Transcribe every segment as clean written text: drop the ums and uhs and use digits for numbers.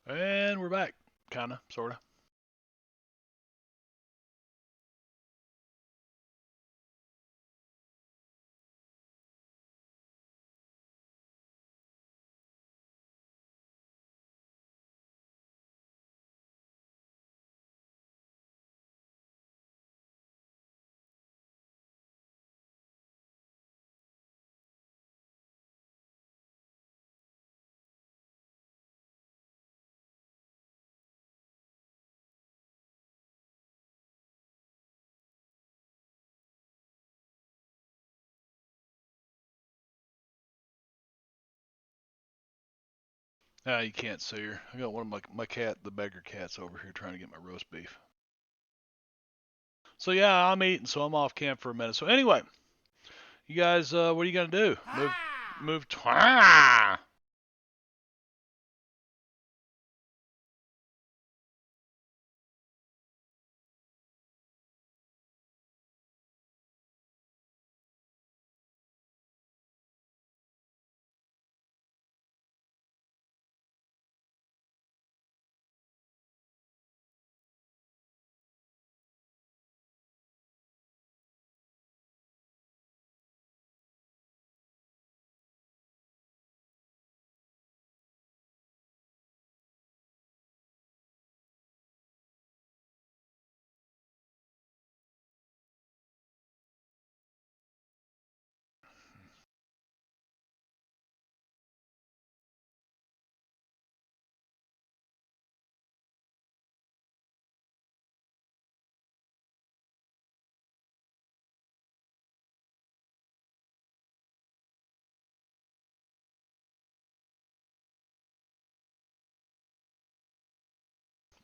And we're back. Kinda, sorta. Ah, you can't see her. I got one of my cat, the beggar cat's over here trying to get my roast beef. So yeah, I'm eating, so I'm off camp for a minute. So anyway, you guys, what are you gonna do? Move.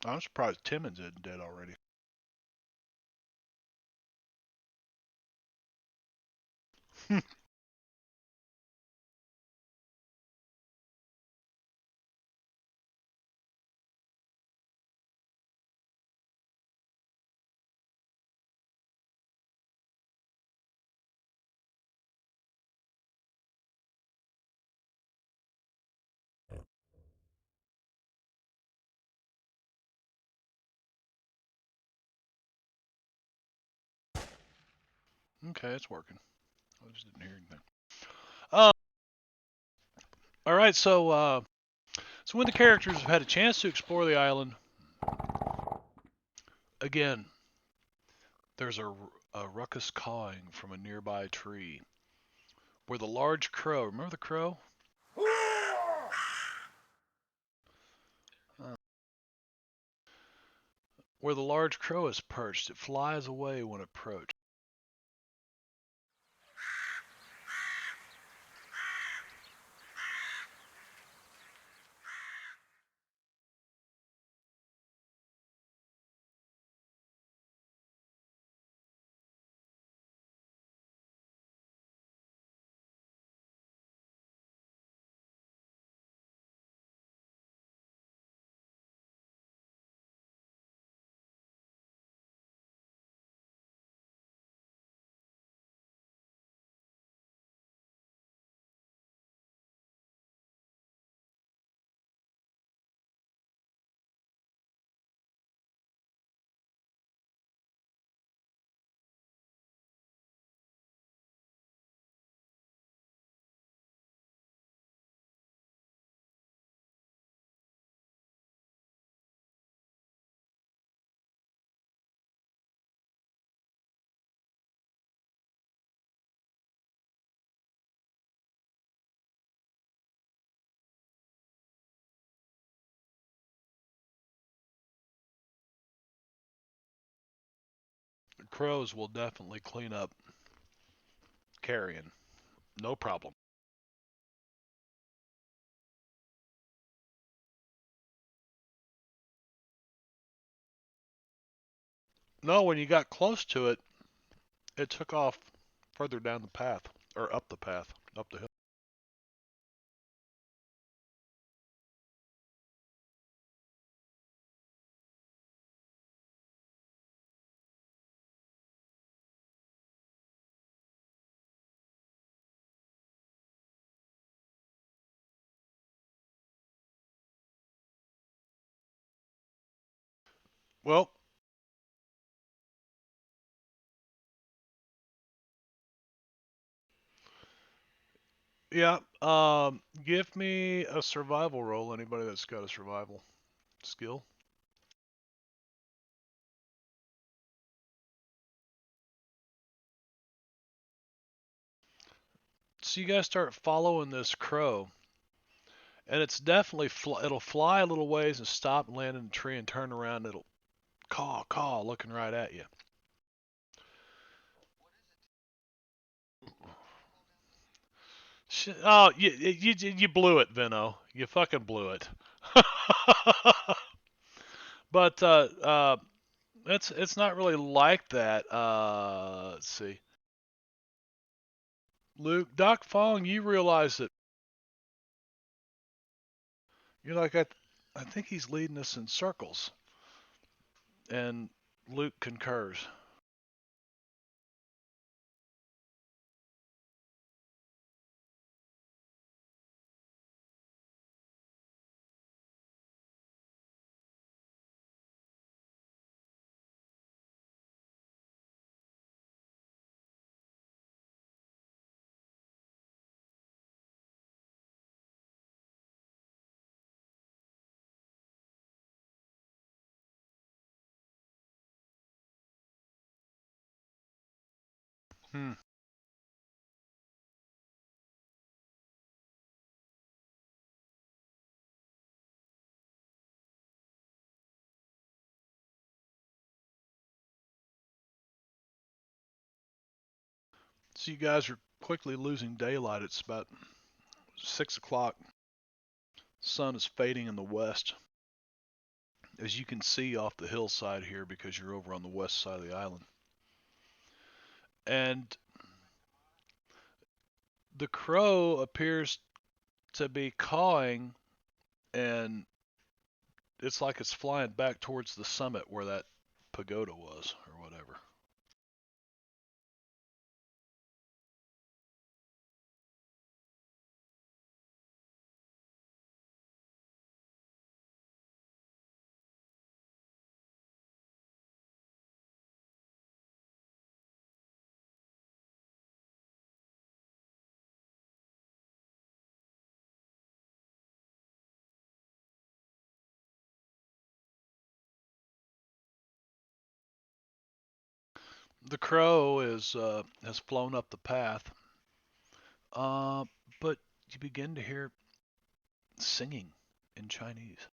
I'm surprised Timmons isn't dead already. Okay, it's working. I just didn't hear anything. Uh, all right, so when the characters have had a chance to explore the island, again, there's a ruckus cawing from a nearby tree, where the large crow. Remember the crow? Uh, where the large crow is perched, it flies away when approached. The crows will definitely clean up carrion. No problem. No, when you got close to it, it took off further down the path, or up the path, up the hill. Well, yeah. Give me a survival roll. Anybody that's got a survival skill. So you guys start following this crow, and it's definitely it'll fly a little ways and stop and land in a tree and turn around. And it'll caw, looking right at you. Oh, you blew it, Vino. You fucking blew it. But it's not really like that. Let's see. Luke, Doc Fong, you realize that you're like I think he's leading us in circles, and Luke concurs. Hmm. So you guys are quickly losing daylight. It's about 6 o'clock. Sun is fading in the west, as you can see off the hillside here because you're over on the west side of the island. And the crow appears to be cawing, and it's like it's flying back towards the summit where that pagoda was, or whatever. The crow is has flown up the path, uh, but you begin to hear singing in Chinese.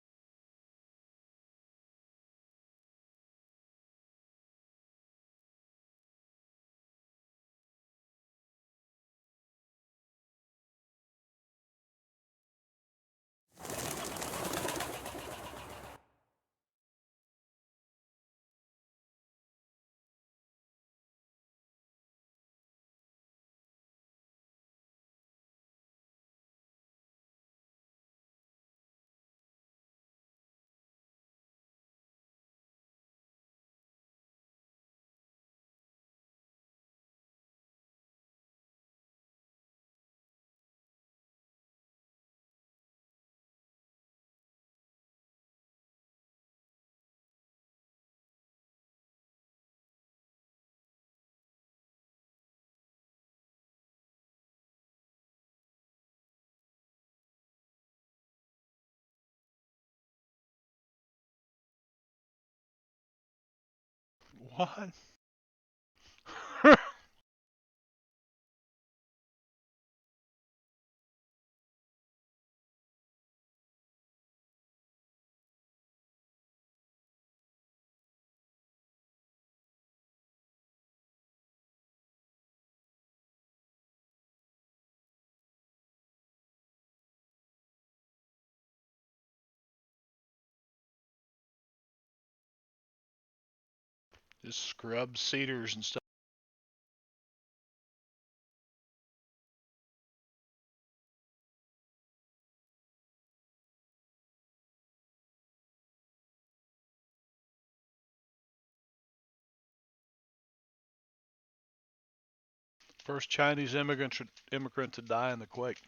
What? Just scrub cedars and stuff. First Chinese immigrant to die in the quake.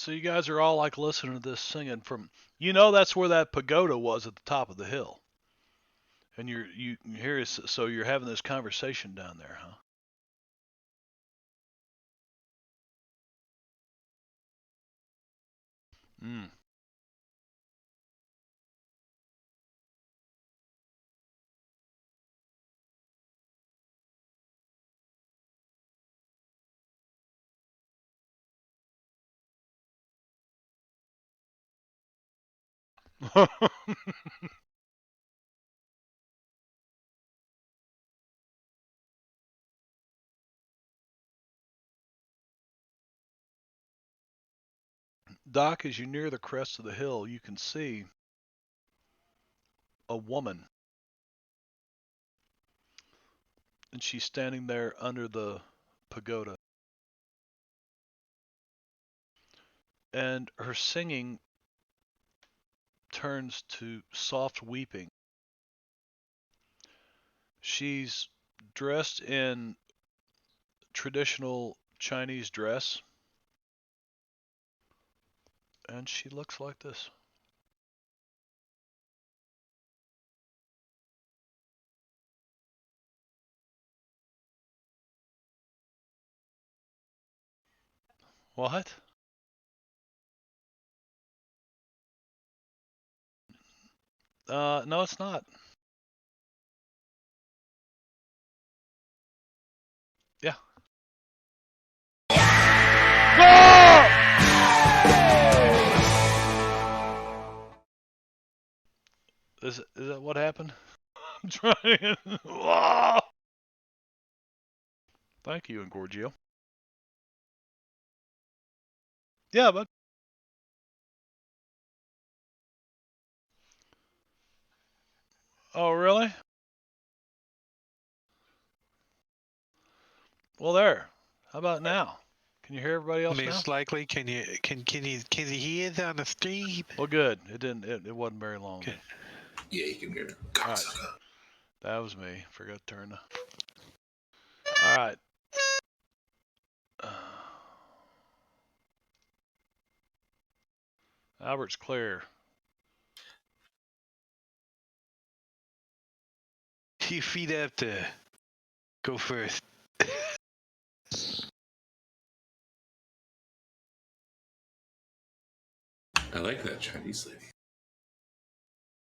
So you guys are all like listening to this singing from, that's where that pagoda was at the top of the hill, and you hear it, so you're having this conversation down there, huh? Mm. Doc, as you near the crest of the hill, you can see a woman, and she's standing there under the pagoda, and her singing turns to soft weeping. She's dressed in traditional Chinese dress, and she looks like this. What? No, it's not. Yeah. Is that what happened? I'm trying. Thank you, Engorgio. Yeah, but oh really? Well, there. How about now? Can you hear everybody else now? Most likely, can you hear it on the stream? Well, good. It didn't. It wasn't very long. Good. Yeah, you can hear it. All right. That was me. Forgot to turn the. All right. Albert's clear. Your feet up to go first. I like that Chinese lady.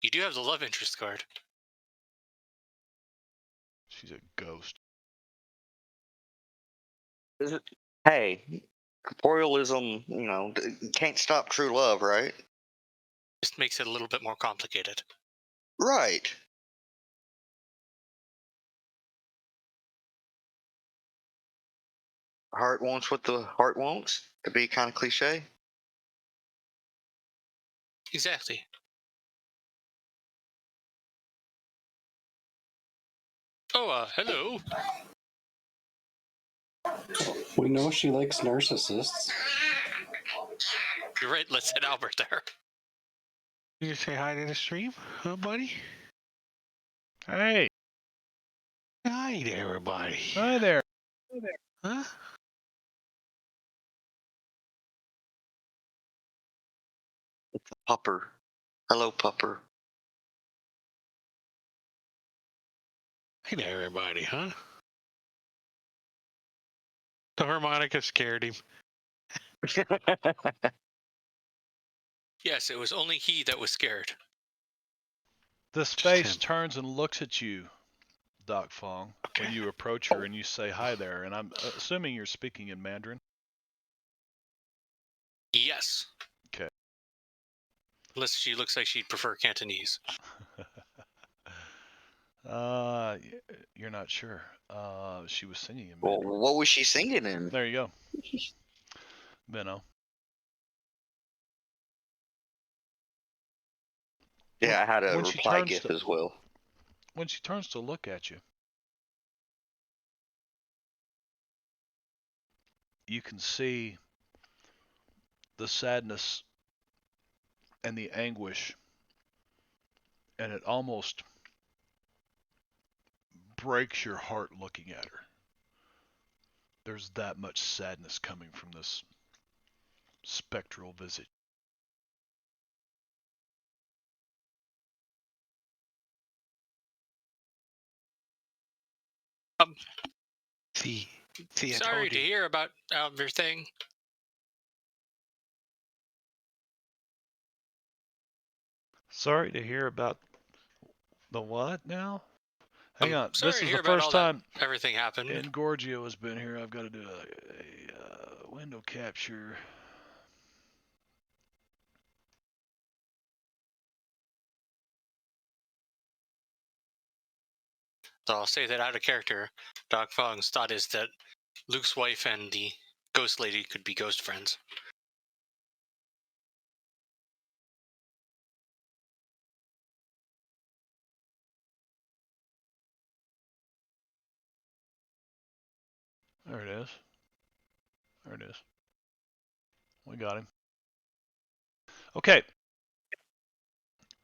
You do have the love interest card. She's a ghost. Hey, corporealism, can't stop true love, right? Just makes it a little bit more complicated. Right. Heart wants what the heart wants, to be kind of cliche. Exactly. Oh, hello. We know she likes narcissists. You're right, let's hit Albert there. You say hi to the stream, huh, buddy? Hey. Hi to everybody. Hi there. Huh? It's a pupper. Hello, pupper. Hi to everybody, huh? The harmonica scared him. Yes, it was only he that was scared. This face turns and looks at you, Doc Fong, when you approach her and you say hi there, and I'm assuming you're speaking in Mandarin. Yes. Okay. Unless she looks like she'd prefer Cantonese. You're not sure. She was singing in Well, Mandarin. what was she singing in? There you go. Benno. Yeah, I had a reply gift as well. When she turns to look at you, you can see the sadness and the anguish, and it almost breaks your heart looking at her. There's that much sadness coming from this spectral visage. See, I Sorry told to you. hear about everything. Sorry to hear about the what now? Hang on. Sorry This to is hear the about first all that time everything happened. Engorgio has been here. I've got to do a window capture. So I'll say that out of character, Doc Fong's thought is that Luke's wife and the ghost lady could be ghost friends. There it is. There it is. We got him. Okay.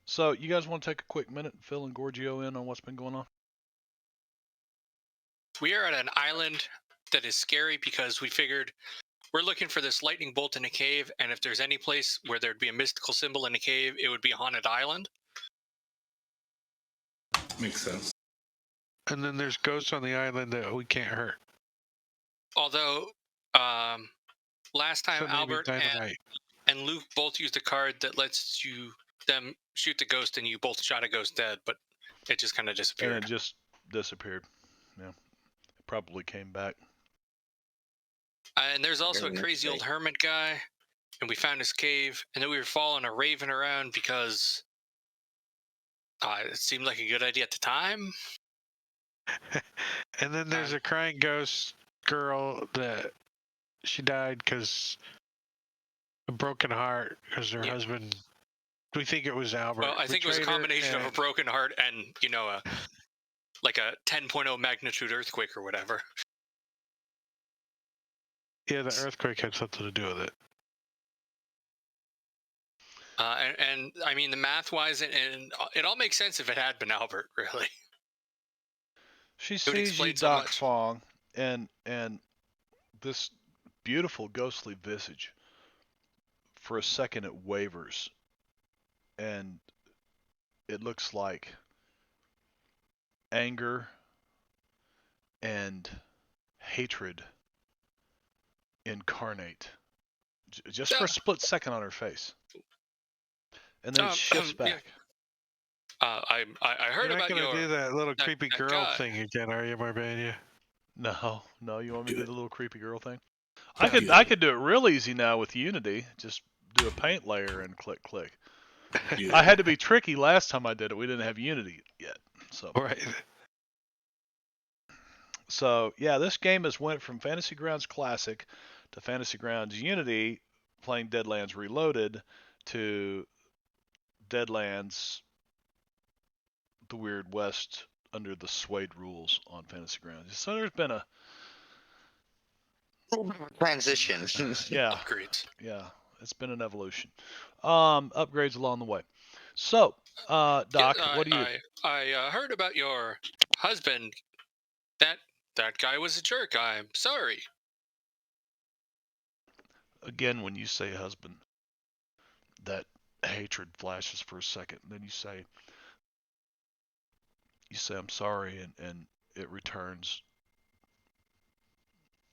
So you guys want to take a quick minute and fill Engorgio in on what's been going on? We are at an island that is scary because we figured we're looking for this lightning bolt in a cave, and if there's any place where there'd be a mystical symbol in a cave, it would be a haunted island. Makes sense. And then there's ghosts on the island that we can't hurt. Although, last time So maybe Albert dynamite. and Luke both used a card that lets them shoot the ghost, and you both shot a ghost dead, but it just kind of disappeared. And it just disappeared. Yeah. It probably came back. And there's also a crazy old hermit guy, and we found his cave, and then we were following a raven around because it seemed like a good idea at the time. And then there's a crying ghost girl that she died because a broken heart because her husband. We think it was Albert. Well, I think it was a combination of a broken heart and like a 10.0 magnitude earthquake or whatever. Yeah, the earthquake had something to do with it. And I mean, the math-wise, and it all makes sense if it had been Albert, really. She would sees you, explain so Doc much. Fong, and this beautiful ghostly visage. For a second, it wavers, and it looks like anger and hatred incarnate, just for a split second on her face, and then it shifts back. I heard You're not about gonna your do that little that- creepy that girl guy. thing again, are you, Marbania? No, you want me to do the little creepy girl thing? Yeah. I could do it real easy now with Unity. Just do a paint layer and click. Yeah. I had to be tricky last time I did it. We didn't have Unity yet, so. Right. So yeah, this game has went from Fantasy Grounds Classic to Fantasy Grounds Unity, playing Deadlands Reloaded, to Deadlands, the Weird West under the Suede rules on Fantasy Grounds. So there's been a Transition. Upgrades. yeah, it's been an evolution. Upgrades along the way. So, Doc, what do you? I heard about your husband. That guy was a jerk. I'm sorry. Again, when you say husband, that hatred flashes for a second. Then you say I'm sorry, and it returns.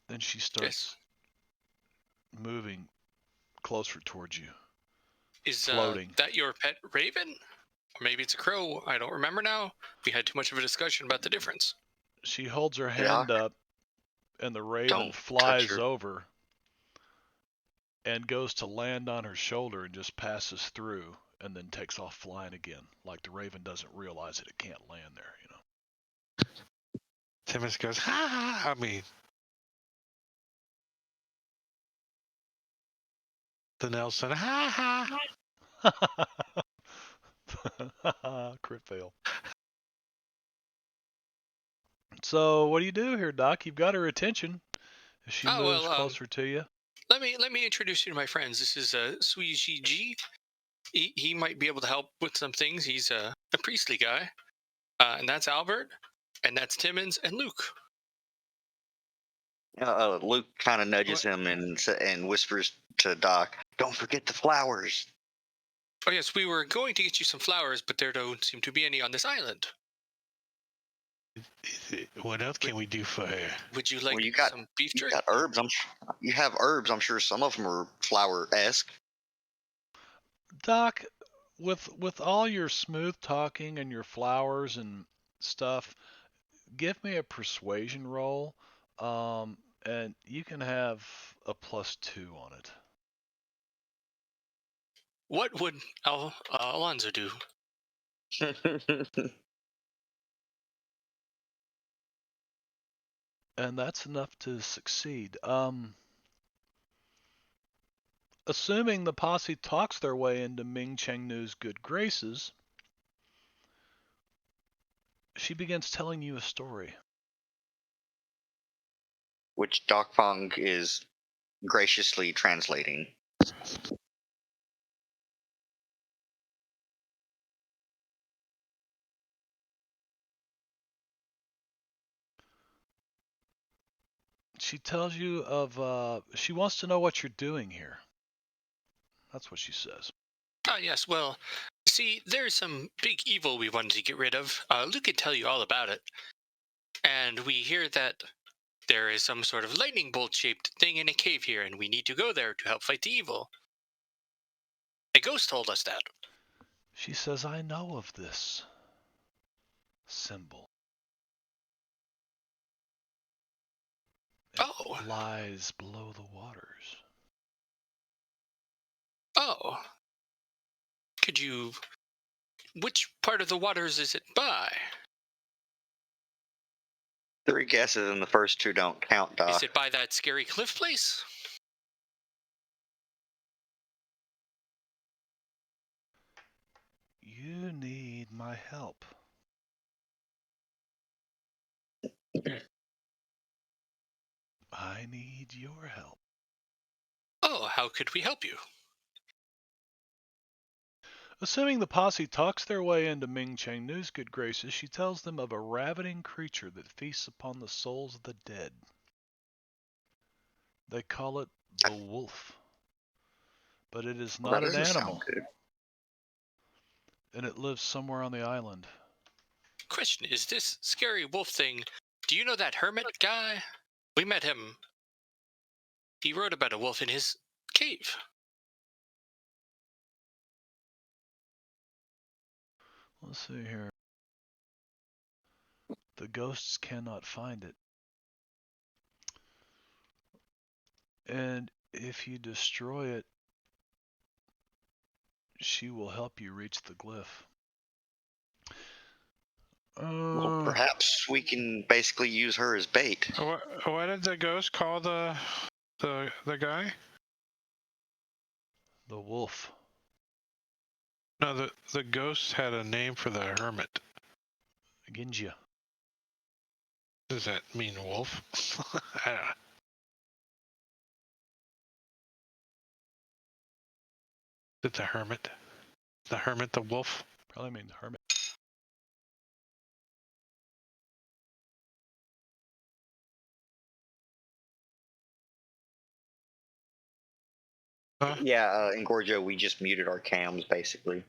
Then she starts moving closer towards you. Is floating. that your pet raven? Or maybe it's a crow. I don't remember now. We had too much of a discussion about the difference. She holds her hand up, and the raven Don't touch flies her. over and goes to land on her shoulder and just passes through and then takes off flying again. Like the raven doesn't realize that it can't land there, you know. Timmons goes, ha ha. I mean, the Nelson, ha ha. Crit fail. So what do you do here, Doc? You've got her attention. As she moves closer to you. Let me introduce you to my friends. This is Suiji G. He might be able to help with some things. He's a priestly guy. And that's Albert. And that's Timmons and Luke. Luke kind of nudges him and whispers to Doc, "Don't forget the flowers." Oh yes, we were going to get you some flowers, but there don't seem to be any on this island. What else can we do for her? Would you like Well, you got some beef you jerky? got herbs. You have herbs. I'm sure some of them are flower-esque. Doc, with all your smooth talking and your flowers and stuff, give me a persuasion roll, and you can have a +2 on it. What would Alonzo do? And that's enough to succeed. Assuming the posse talks their way into Ming Chengnu's good graces, she begins telling you a story. Which Doc Fong is graciously translating. She tells you of, she wants to know what you're doing here. That's what she says. Ah, yes. Well, see, there's some big evil we wanted to get rid of. Luke can tell you all about it. And we hear that there is some sort of lightning bolt-shaped thing in a cave here, and we need to go there to help fight the evil. A ghost told us that. She says, I know of this symbol. It lies below the waters. Oh. Could you... Which part of the waters is it by? 3 guesses and the first 2 don't count, Doc. Is it by that scary cliff place? You need my help. I need your help. Oh, how could we help you? Assuming the posse talks their way into Ming Chengnu's good graces, she tells them of a ravening creature that feasts upon the souls of the dead. They call it the wolf. But it is not an animal. And it lives somewhere on the island. Question, is this scary wolf thing... Do you know that hermit guy? We met him. He wrote about a wolf in his cave. Let's see here. The ghosts cannot find it. And if you destroy it, she will help you reach the glyph. Well, perhaps we can basically use her as bait. What did the ghost call the guy? The wolf. No, the ghost had a name for the hermit. Ginja. Does that mean wolf? I don't know. Is it the hermit? The hermit, the wolf? Probably means hermit. Huh? Yeah, in Gorgio, we just muted our cams, basically.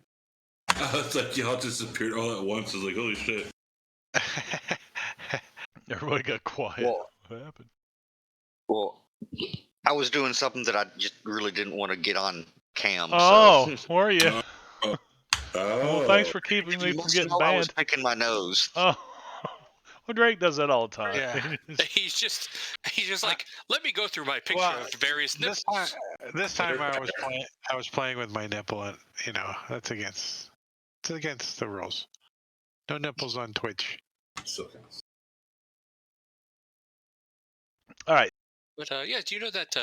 It's like y'all disappeared all at once. I was like, holy shit. Everybody got quiet. Well, what happened? Well, I was doing something that I just really didn't want to get on cam. Oh, so. were you? Oh. Well, thanks for keeping me from getting I was banned. picking my nose. Oh, well, Drake does that all the time. Yeah. He's just like, let me go through my picture of various nipples. This time I was playing with my nipple, and it's against the rules. No nipples on Twitch. So, All right. But yeah, do you know that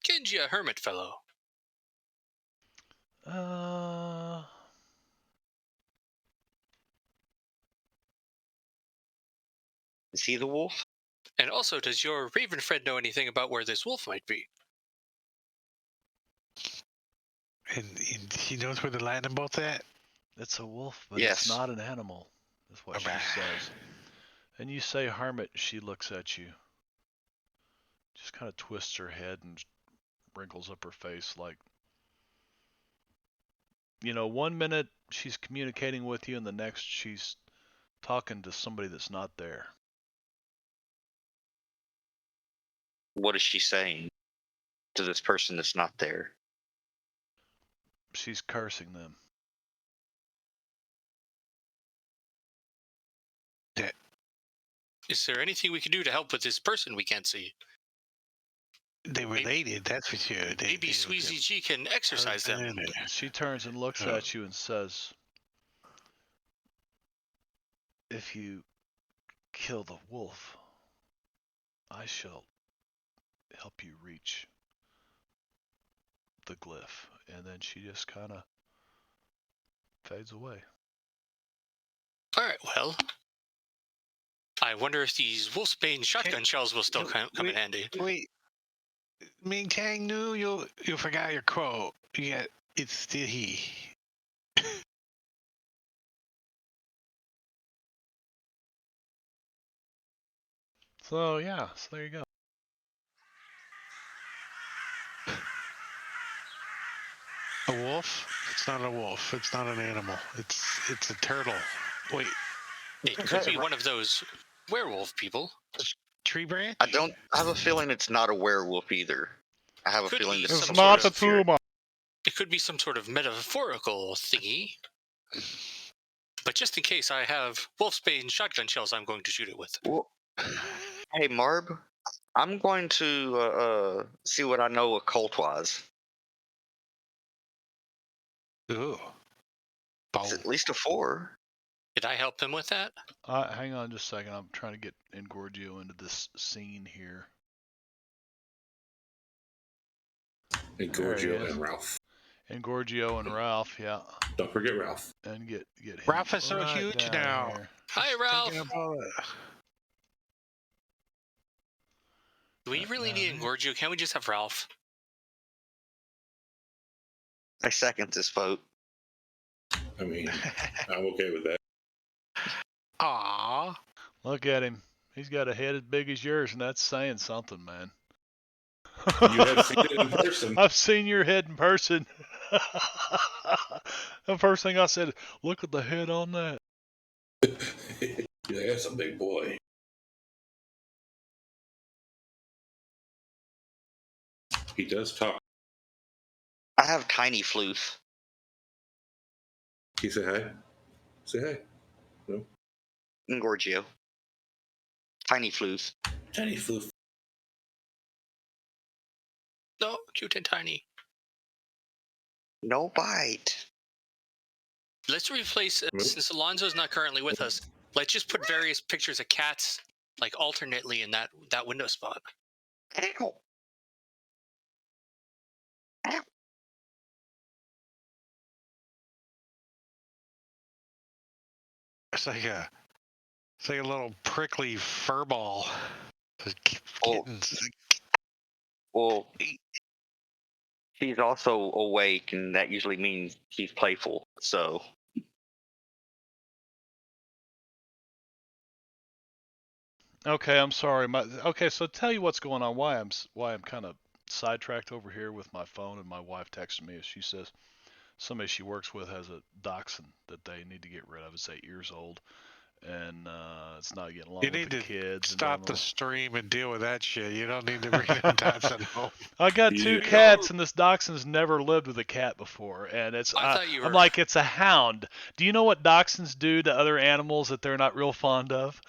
Genji hermit fellow? Is he the wolf? And also, does your raven friend know anything about where this wolf might be? And he knows where the lightning bolt's at? It's a wolf, but Yes. it's not an animal, is what she says. And you say hermit, she looks at you. just kind of twists her head and wrinkles up her face like, 1 minute she's communicating with you and the next she's talking to somebody that's not there. What is she saying to this person that's not there? She's cursing them. Is there anything we can do to help with this person we can't see? They related, that's for sure. Maybe Sweezy G can exercise them. She turns and looks at you and says, "If you kill the wolf, I shall help you reach the glyph." And then she just kind of fades away. All right, well, I wonder if these Wolfsbane shotgun shells will still come in handy. Wait, Ming Tang knew you forgot your quote. Yeah, it's still he. So yeah, so there you go. A wolf? It's not a wolf. It's not an animal. It's a turtle. Wait, It could be one of those werewolf people. tree branch? I have a feeling it's not a werewolf either. I have a Could feeling be it's some some sort sort of of spirit. It could be some sort of metaphorical thingy. But just in case, I have Wolfsbane shotgun shells I'm going to shoot it with. Well, hey, Marb, I'm going to see what I know occult-wise. Ooh. It's at least a 4. Did I help him with that? Hang on just a second. I'm trying to get Engorgio into this scene here. And There he Gorgio is. and Ralph. Engorgio and Ralph, yeah. Don't forget Ralph. And get him Ralph is so right huge down now. here. Hi, Ralph. Taking up all the- Do we really need Engorgio? Can't we just have Ralph? I second this vote. I mean, I'm okay with that. Aw. Look at him. He's got a head as big as yours, and that's saying something, man. You have seen it in person. I've seen your head in person. The first thing I said, look at the head on that. Yeah, that's a big boy. He does talk. I have tiny floof. He say hi. Say hi. No. Engorgio. Tiny floof. Tiny floof. No, cute and tiny. No bite. Let's replace, since Alonzo's not currently with us, let's just put various pictures of cats, like, alternately in that window spot. Ow. Ow. It's like a little prickly fur ball. Kittens. Well, she's also awake, and that usually means she's playful. So, Okay, I'm sorry. Okay, so tell you what's going on. Why I'm kind of sidetracked over here with my phone, and my wife texted me. She says somebody she works with has a dachshund that they need to get rid of. It's 8 years old, and it's not getting along You with need the to kids. stop the stream and deal with that shit. You don't need to bring the Dachshund home. I got 2 Yeah. cats, and this dachshund's never lived with a cat before, and it's. I thought you I'm were- like, it's a hound. Do you know what dachshunds do to other animals that they're not real fond of?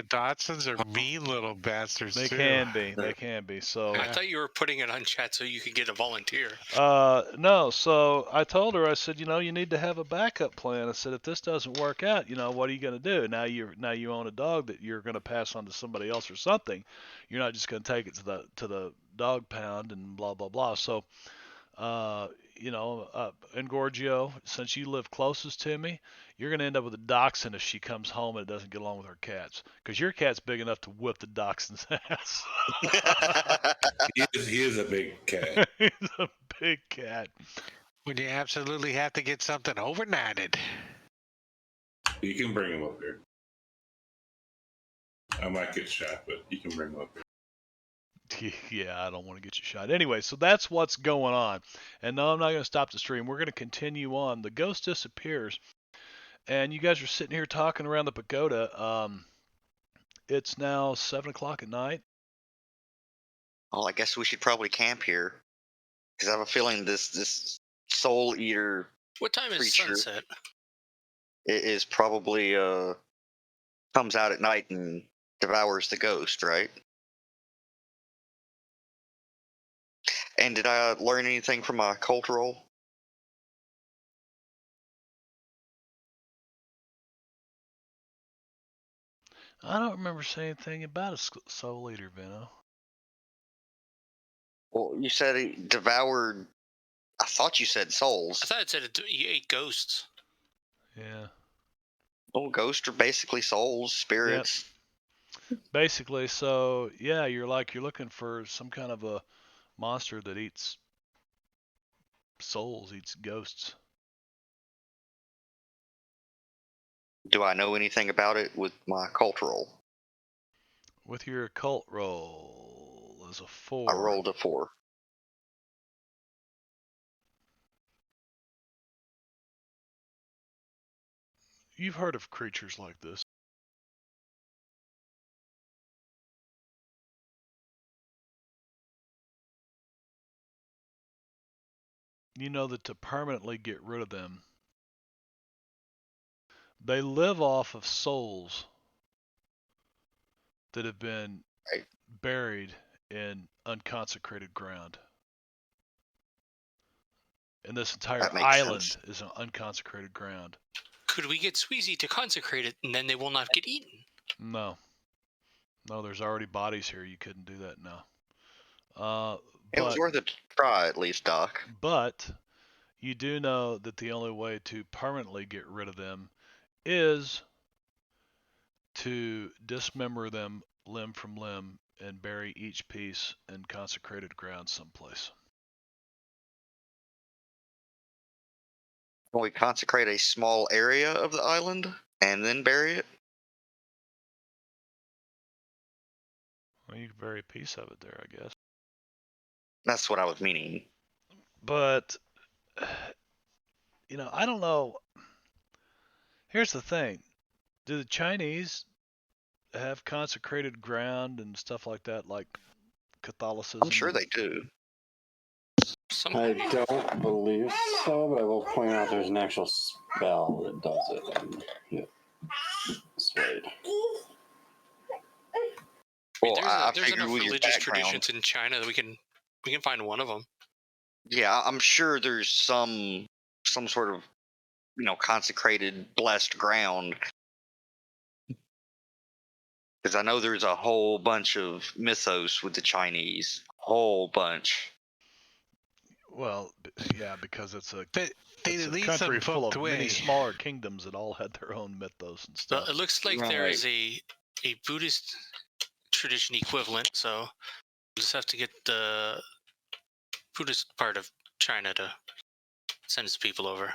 Dachshunds are mean little bastards They too. can be. They can be. So. I thought you were putting it on chat so you could get a volunteer. No, so I told her, I said, you need to have a backup plan. I said, if this doesn't work out, what are you going to do? Now you own a dog that you're going to pass on to somebody else or something. You're not just going to take it to the dog pound and blah blah blah. So, Engorgio, since you live closest to me, you're going to end up with a dachshund if she comes home and it doesn't get along with her cats, because your cat's big enough to whip the dachshund's ass. He is a big cat. He's a big cat. When you absolutely have to get something overnighted. You can bring him up here. I might get shot, but you can bring him up here. Yeah, I don't want to get you shot. Anyway, so that's what's going on. And no, I'm not going to stop the stream. We're going to continue on. The ghost disappears, and you guys are sitting here talking around the pagoda. It's now 7 o'clock at night. Well, I guess we should probably camp here because I have a feeling this soul eater What time is creature sunset? is probably comes out at night and devours the ghost, right? And did I learn anything from my cultural? I don't remember saying anything about a soul eater, Vino. Well, you said it devoured. I thought you said souls. I thought it said you ate ghosts. Yeah. Well, ghosts are basically souls, spirits. Basically, so yeah, you're looking for some kind of a monster that eats souls, eats ghosts. Do I know anything about it with my cultural? With your occult roll as a I 4. rolled a 4. You've heard of creatures like this. You know that to permanently get rid of them, they live off of souls that have been Right. buried in unconsecrated ground. And this entire That makes island sense. is an unconsecrated ground. Could we get Sweezy to consecrate it, and then they will not get eaten? No. No, there's already bodies here. You couldn't do that now. It was worth a try, at least, Doc. But you do know that the only way to permanently get rid of them is to dismember them limb from limb and bury each piece in consecrated ground someplace. Can we consecrate a small area of the island and then bury it? Well, you can bury a piece of it there, I guess. That's what I was meaning. But, I don't know. Here's the thing. Do the Chinese have consecrated ground and stuff like that, like Catholicism? I'm sure they do. I don't believe so, but I will point out there's an actual spell that does it. And, yeah. Swayed. Well, There's figured enough with your religious background- traditions in China that we can find one of them. Yeah, I'm sure there's some sort of consecrated, blessed ground. Because I know there's a whole bunch of mythos with the Chinese, whole bunch. Well, yeah, because it's a They it's at a least country some full of tucked many away. smaller kingdoms that all had their own mythos and So stuff. it looks like there is a Buddhist tradition equivalent, so we'll just have to get the Buddhist part of China to send its people over.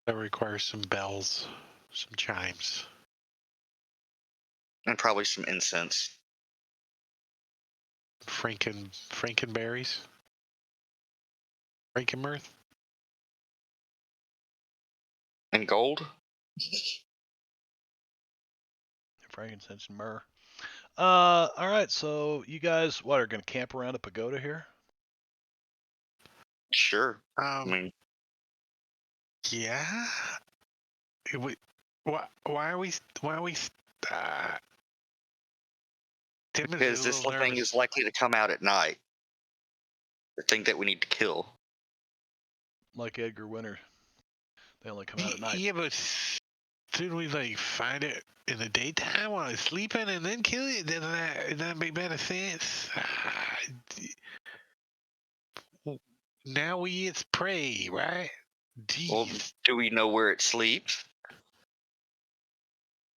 That requires some bells, some chimes. And probably some incense. Frankenberries? Frankenmirth? And gold? Frankincense and myrrh. All right, so you guys, what, are going to camp around a pagoda here? Sure. I mean, Yeah. Why are we? Tim because is a this little thing nervous. is likely to come out at night. The thing that we need to kill. Like Edgar Winter. They only come out at night. Yeah, but shouldn't we find it in the daytime while it's sleeping and then kill it? Doesn't that make better sense? Now we its prey, right? Jeez. Well, do we know where it sleeps?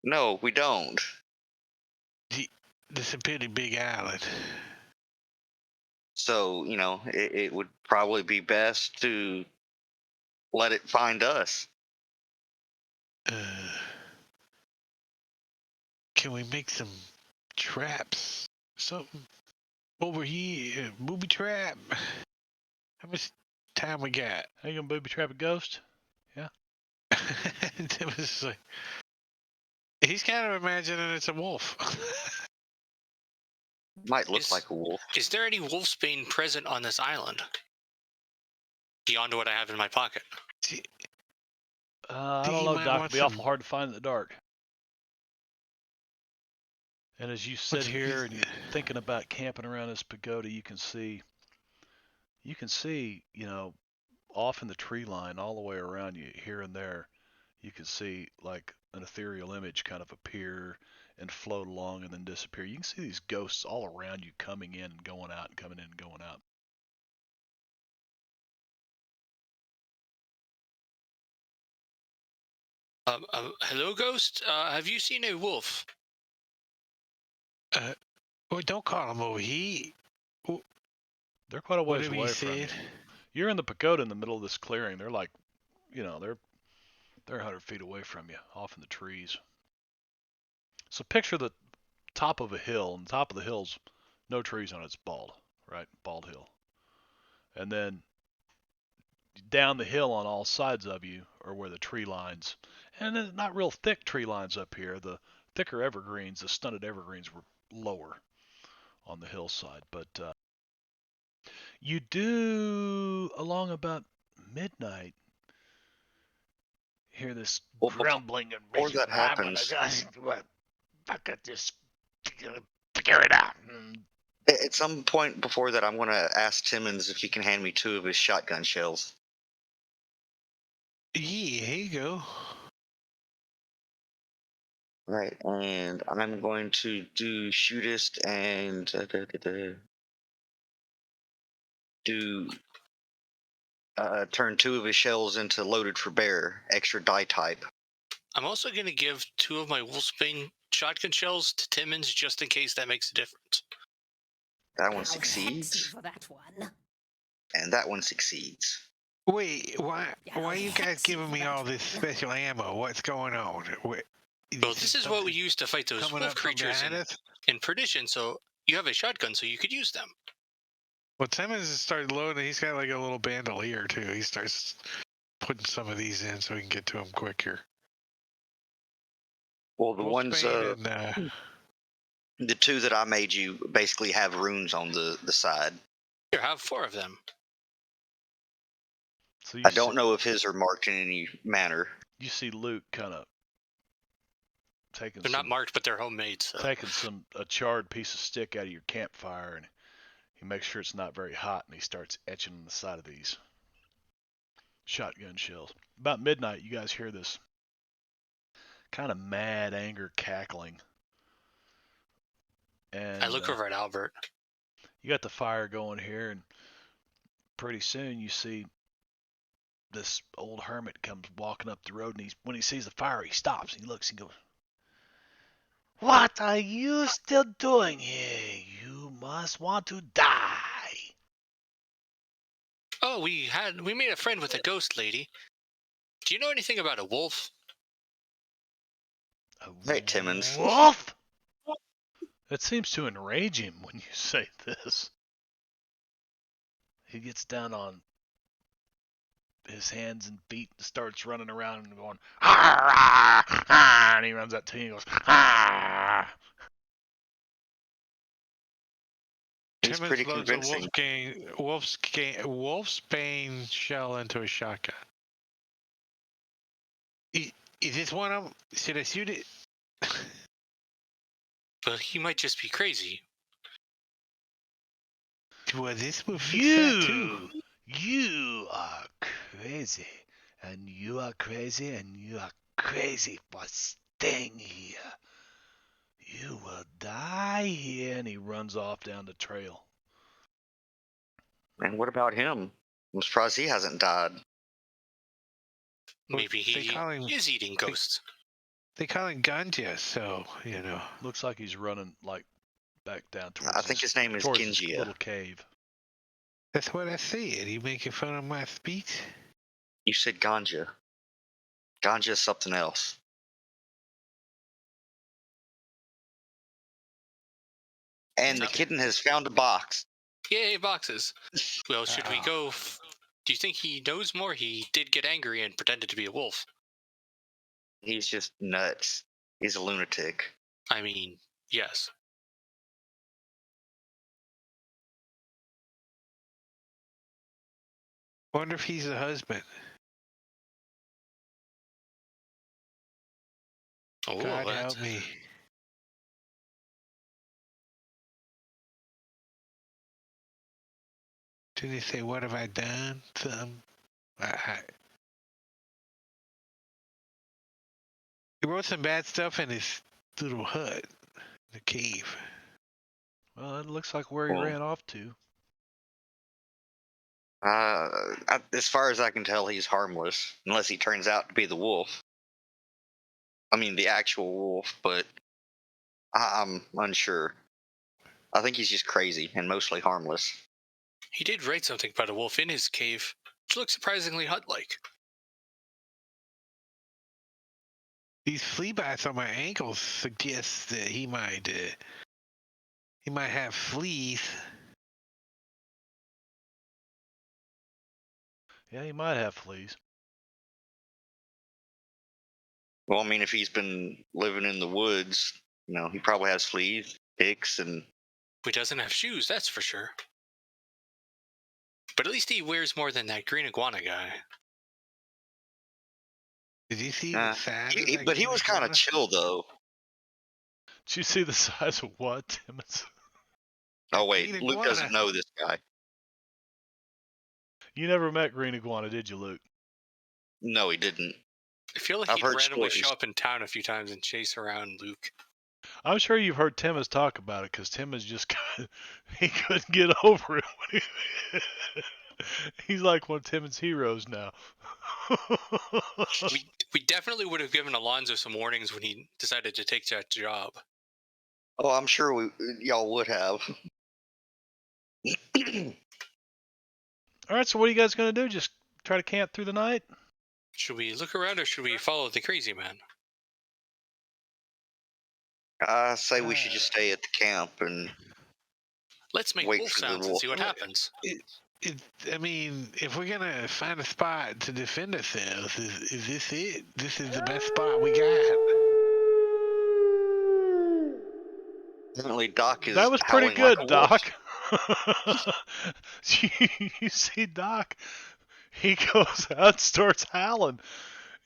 No, we don't. This is a pretty big island. So, it would probably be best to let it find us. Can we make some traps. Something over here. Booby trap. How much time we got? How you gonna booby trap a ghost? It was like, he's kind of imagining it's a wolf. Might look Is- like a wolf. Is there any wolfsbane present on this island? Beyond what I have in my pocket. I You don't know, might Doc. want It'd be awful some- hard to find in the dark. And as you sit here and you're thinking about camping around this pagoda, you can see, off in the tree line, all the way around you, here and there, you can see like an ethereal image kind of appear and float along and then disappear. You can see these ghosts all around you coming in and going out and coming in and going out. Hello, ghost. Have you seen a wolf? Well, don't call him over. They're quite a ways Whatever you away from you. said. You're in the pagoda in the middle of this clearing. They're like, they're 100 feet away from you, off in the trees. So picture the top of a hill, and the top of the hill's no trees on it. It's bald, right? Bald hill. And then down the hill on all sides of you are where the tree lines, and then not real thick tree lines up here. The thicker evergreens, the stunted evergreens, were lower on the hillside. But you do, along about midnight, hear this Well, grumbling and before that happens, fuck it, just figure it out. at some point before that, I'm going to ask Timmons if he can hand me 2 of his shotgun shells. Yeah, here you go. Right, and I'm going to do shootist and turn 2 of his shells into loaded for bear, extra die type. I'm also going to give 2 of my wolfsbane shotgun shells to Timmons just in case that makes a difference. That one succeeds, For that one. and that one succeeds. Wait, why are you guys giving me all this special ammo? What's going on? Well, this is what we use to fight those coming wolf up from creatures behind us? in Perdition, so you have a shotgun, so you could use them. Well, Timmons has started loading. He's got like a little bandolier too. He starts putting some of these in so we can get to them quicker. Well, the Wolfsbane ones, and, the 2 that I made you basically have runes on the side. Here, have 4 of them. So I don't know if his are marked in any manner. You see Luke kind of taking They're not marked, but they're homemade. So. a charred piece of stick out of your campfire, and he makes sure it's not very hot, and he starts etching on the side of these shotgun shells. About midnight, you guys hear this kind of mad anger cackling. And I look over at Albert. You got the fire going here, and pretty soon you see this old hermit comes walking up the road, and when he sees the fire, he stops, and he looks and goes, "What are you still doing here? You must want to die." Oh, we made a friend with a ghost lady. Do you know anything about a wolf? Hey, Timmons. Wolf? It seems to enrage him when you say this. He gets down on his hands and feet and starts running around and going, "Ah, ah, ah," and he runs up to you and goes, "Ah." He's Timmons pretty loads convincing. a wolfsbane shell into a shotgun. Is this one of them? Should I shoot it? But he might just be crazy. Well, this will fix that too. You are crazy, and you are crazy, and you are crazy for staying here. You will die here, and he runs off down the trail. And what about him? I'm surprised he hasn't died. Maybe They he call him- is eating ghosts. They call him Ganja, so Looks like he's running like back down towards. I think his name is towards his Gingia. little cave. That's what I said. You making fun of my speech? You said ganja. Ganja is something else. And the kitten has found a box. Yay, boxes. Well, should we go? Do you think he knows more? He did get angry and pretended to be a wolf. He's just nuts. He's a lunatic. I mean, yes. Wonder if he's a husband. Oh, God help me. Did he say, what have I done? He wrote some bad stuff in his little hut, the cave. Well, it looks like where he ran off to. As far as I can tell, he's harmless, unless he turns out to be the wolf. I mean, the actual wolf, but I'm unsure. I think he's just crazy and mostly harmless. He did write something about a wolf in his cave, which looks surprisingly hut-like. These flea bites on my ankles suggest that he might have fleas. Yeah, he might have fleas. Well, I mean, if he's been living in the woods, he probably has fleas, ticks, and... He doesn't have shoes, that's for sure. But at least he wears more than that green iguana guy. Did you see the size of that But he was kind of chill, though. Did you see the size of what, Timmons? Oh, wait, Luke doesn't know this guy. You never met Green Iguana, did you, Luke? No, he didn't. I feel like he'd randomly show up in town a few times and chase around Luke. I'm sure you've heard Timmons talk about it, because Timmons just he couldn't get over it. He's like one of Timmons' heroes now. we definitely would have given Alonzo some warnings when he decided to take that job. Oh, I'm sure y'all would have. All right, so what are you guys going to do? Just try to camp through the night? Should we look around or should we follow the crazy man? I say we should just stay at the camp and let's make wolf sounds and see what happens. I mean, if we're gonna find a spot to defend ourselves, is this it? This is the best spot we got. Apparently, Doc is. That was pretty good, like Doc. You see Doc, he goes out and starts howling.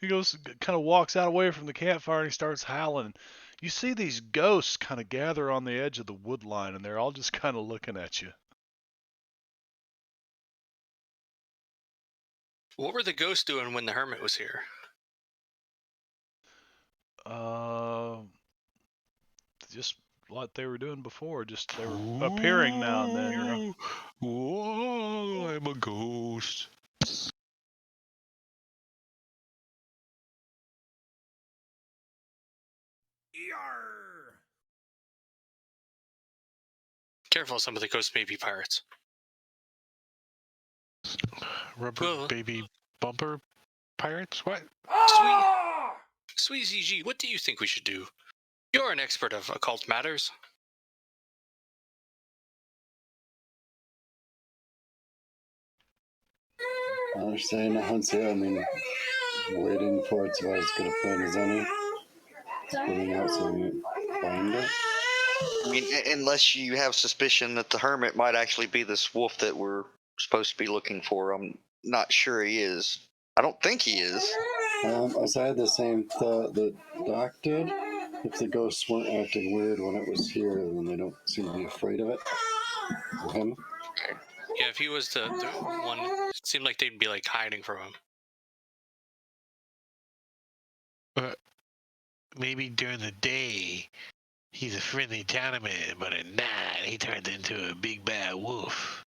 He goes, kind of walks out away from the campfire and he starts howling. You see these ghosts kind of gather on the edge of the wood line and they're all just kind of looking at you. What were the ghosts doing when the hermit was here? Just like they were doing before. Just they were appearing now and then. Whoa, I'm a ghost. Careful, some of the ghosts may be pirates. Rubber baby bumper pirates? What? Sweet ZG, what do you think we should do? You're an expert of occult matters. I understand. I mean, waiting for it's about as good a plan as any. Putting out so we find it. I mean, unless you have suspicion that the hermit might actually be this wolf that we're supposed to be looking for. I'm not sure he is. I don't think he is. I had the same thought that Doc did. If the ghosts weren't acting weird when it was here, then they don't seem to be afraid of it. Of him. Yeah, if he was the one, it seemed like they'd be like hiding from him. But maybe during the day, he's a friendly Chinaman, but at night he turns into a big bad wolf.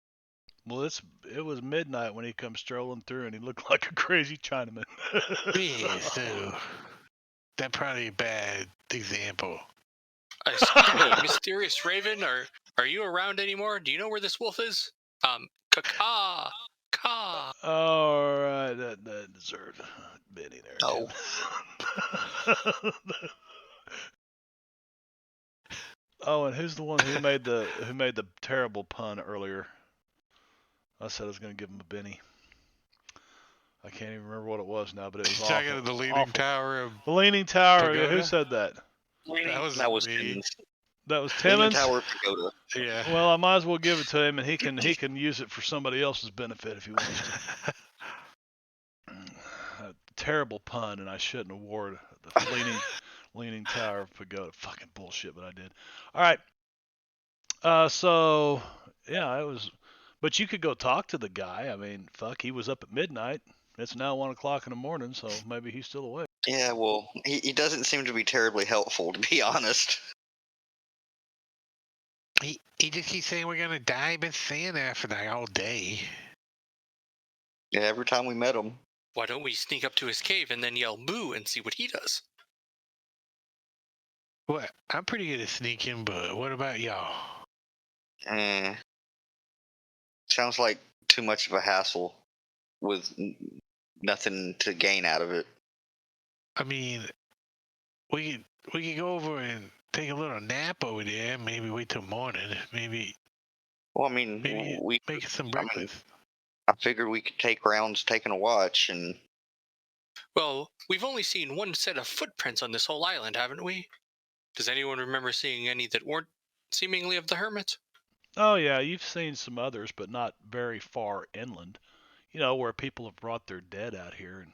Well, it was midnight when he come strolling through, and he looked like a crazy Chinaman. Yeah, so that's probably a bad example. Mysterious Raven, are you around anymore? Do you know where this wolf is? Ka. All right, that deserved Benny there. No. Oh, and who's the one who made the terrible pun earlier? I said I was going to give him a Benny. I can't even remember what it was now, but it was Talking awful. of the Leaning Awful. Tower of The Leaning Tower. Yeah, who Pagoda? said that? That was me. Timmons. That was Leaning Timmons. Tower Pagoda. Yeah. Well, I might as well give it to him, and he can use it for somebody else's benefit if he wants to. A terrible pun, and I shouldn't award the Leaning Tower of Pagoda. Fucking bullshit, but I did. All right. So yeah, it was. But you could go talk to the guy. I mean, fuck, he was up at midnight. It's now 1 o'clock in the morning, so maybe he's still awake. Yeah, well, he doesn't seem to be terribly helpful, to be honest. He just keeps saying we're gonna die. Been saying that for like all day. Yeah, every time we met him. Why don't we sneak up to his cave and then yell moo and see what he does? What? I'm pretty good at sneaking, but what about y'all? Sounds like too much of a hassle with nothing to gain out of it. I mean, we could go over and take a little nap over there. Maybe wait till morning. Maybe Well, I mean, we make some I mean, breakfast. I figured we could take rounds taking a watch, and Well, we've only seen one set of footprints on this whole island, haven't we? Does anyone remember seeing any that weren't seemingly of the hermits? Oh yeah, you've seen some others, but not very far inland. You know, where people have brought their dead out here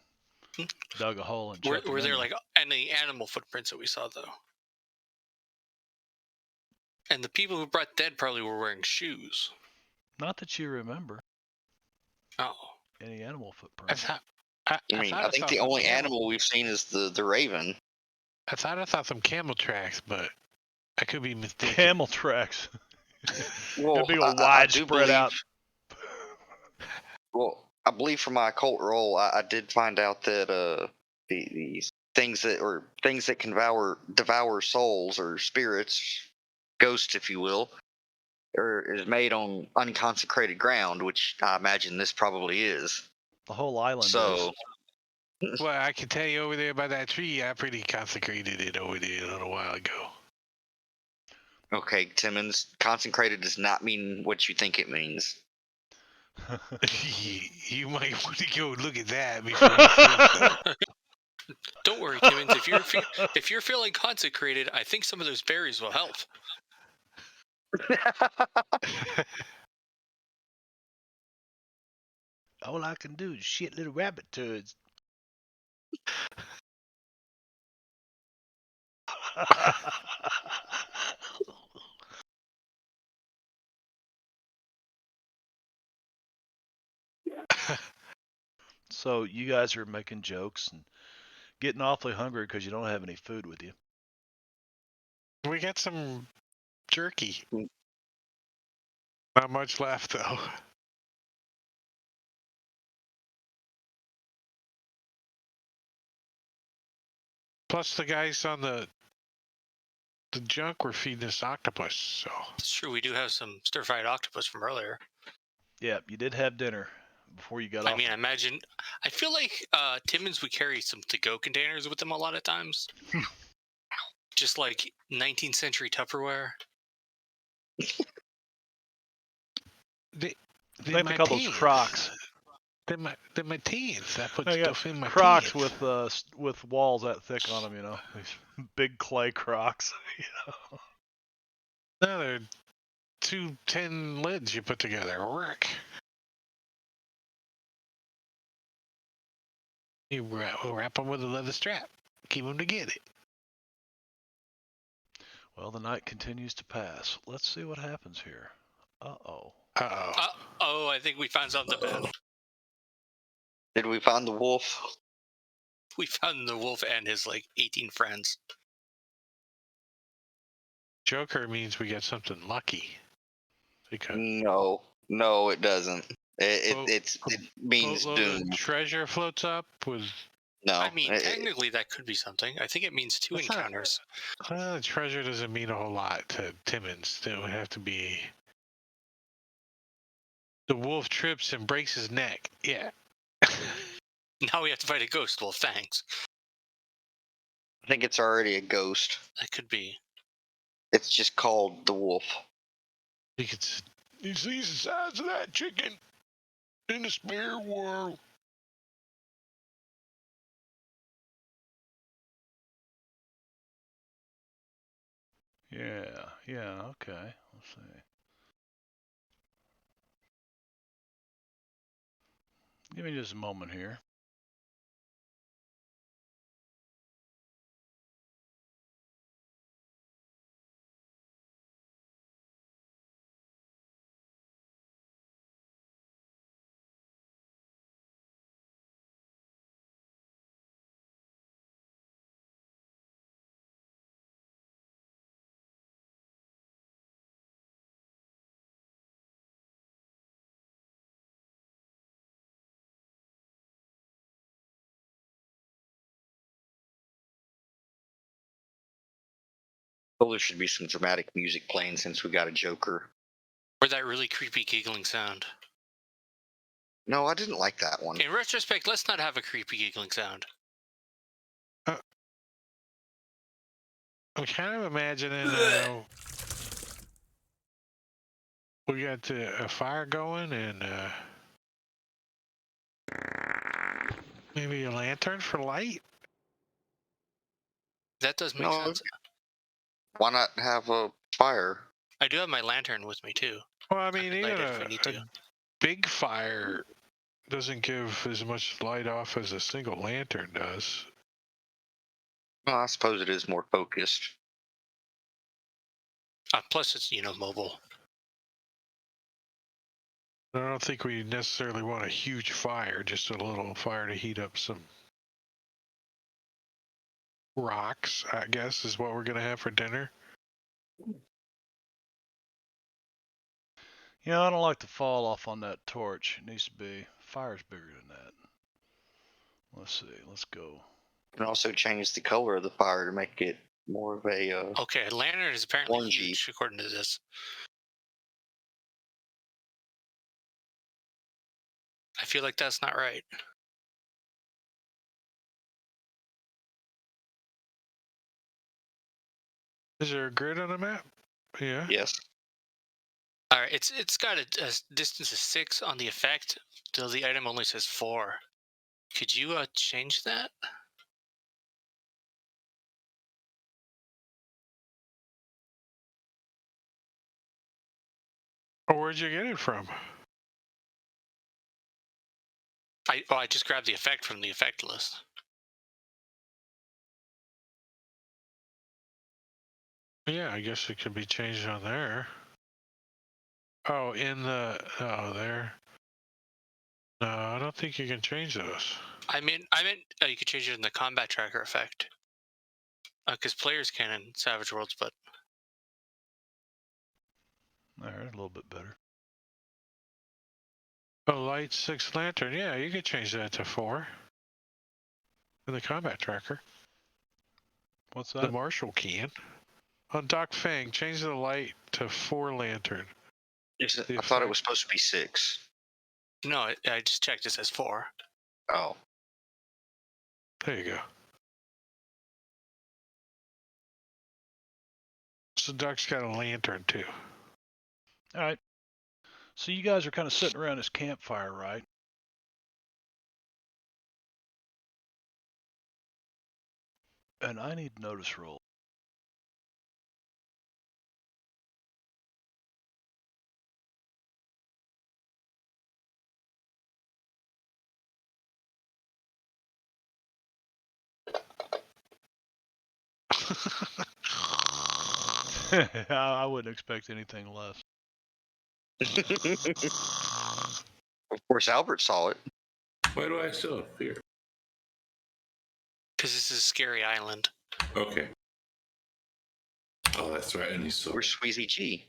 and dug a hole and chucked them Were in there there. like any animal footprints that we saw though? And the people who brought dead probably were wearing shoes. Not that you remember Oh. any animal I footprints. thought. I think the only animal we've seen is the raven. I thought I saw some camel tracks, but I could be mistaken. Camel tracks. Well, That'd be a I wide do spread believe, out. Well, I believe from my occult role, I did find out that the things that can devour souls or spirits, ghosts, if you will, is made on unconsecrated ground, which I imagine this probably is. The whole island So, is. Well, I can tell you over there by that tree, I pretty consecrated it over there a little while ago. okay, Timmons, consecrated does not mean what you think it means. You might want to go look at that before you say so. Don't worry, Timmons. If you're feeling consecrated, I think some of those berries will help. All I can do is shit little rabbit turds. So you guys are making jokes and getting awfully hungry because you don't have any food with you. We got some jerky. Mm. Not much left, though. Plus, the guys on the junk were feeding us octopus, so. It's true, we do have some stir-fried octopus from earlier. Yeah, you did have dinner before you got off. I mean, I feel like Timmons would carry some to-go containers with him a lot of times. Just like 19th century Tupperware. I think they call those Crocs. They're my teens. I put I got stuff in my Crocs teens. with walls that thick on them, you know, these big clay Crocs. You know? No, they're 2 10 lids you put together. Work. You wrap them with a leather strap. Keep them together. Well, the night continues to pass. Let's see what happens here. Uh-oh. Uh-oh. Oh, I think we found something bad. Did we find the wolf? We found the wolf and his, 18 friends. Joker means we get something lucky. Because No, it doesn't. It means doom. treasure floats up with. No, I mean, technically that could be something. I think it means 2 That's not- encounters. Treasure doesn't mean a whole lot to Timmons. It would have to be. The wolf trips and breaks his neck. Yeah. Now we have to fight a ghost wolf. Thanks. I think it's already a ghost. That could be. It's just called the wolf. You can you see the size of that chicken in the spirit world. Yeah, okay. Let's see. Give me just a moment here. Well, there should be some dramatic music playing since we got a Joker. Or that really creepy giggling sound. No, I didn't like that one. In retrospect, let's not have a creepy giggling sound. I'm kind of imagining we got a fire going and maybe a lantern for light. That does make No, sense. why not have a fire? I do have my lantern with me too. Well, I mean, could even light it if we need to. a big fire doesn't give as much light off as a single lantern does. Well, I suppose it is more focused. Plus, it's mobile. I don't think we necessarily want a huge fire, just a little fire to heat up some rocks, I guess, is what we're going to have for dinner. I don't like the fall off on that torch. It needs to be, fire's bigger than that. Let's see, let's go. You can also change the color of the fire to make it more of a. Okay, a lantern is apparently orangey. huge according to this. I feel like that's not right. Is there a grid on the map? Yeah. Yes. All right, it's got a distance of 6 on the effect, though the item only says 4. Could you change that? Oh, where'd you get it from? I just grabbed the effect from the effect list. Yeah, I guess it could be changed on there. Oh, there. No, I don't think you can change those. I meant you could change it in the combat tracker effect. Because players can in Savage Worlds, but There, a little bit better. Oh, light 6 lantern. Yeah, you could change that to 4. In the combat tracker. What's that? The Marshal can. On Doc Fang, change the light to 4 lantern. I thought it was supposed to be 6. no, I just checked. It says 4. Oh. There you go. So Doc's got a lantern too. All right. So you guys are kind of sitting around this campfire, right? And I need notice roll. I wouldn't expect anything less. Of course, Albert saw it. Why do I still have fear? Because this is a scary island. Okay. Oh, that's right. And he's so. We're Squeezy G.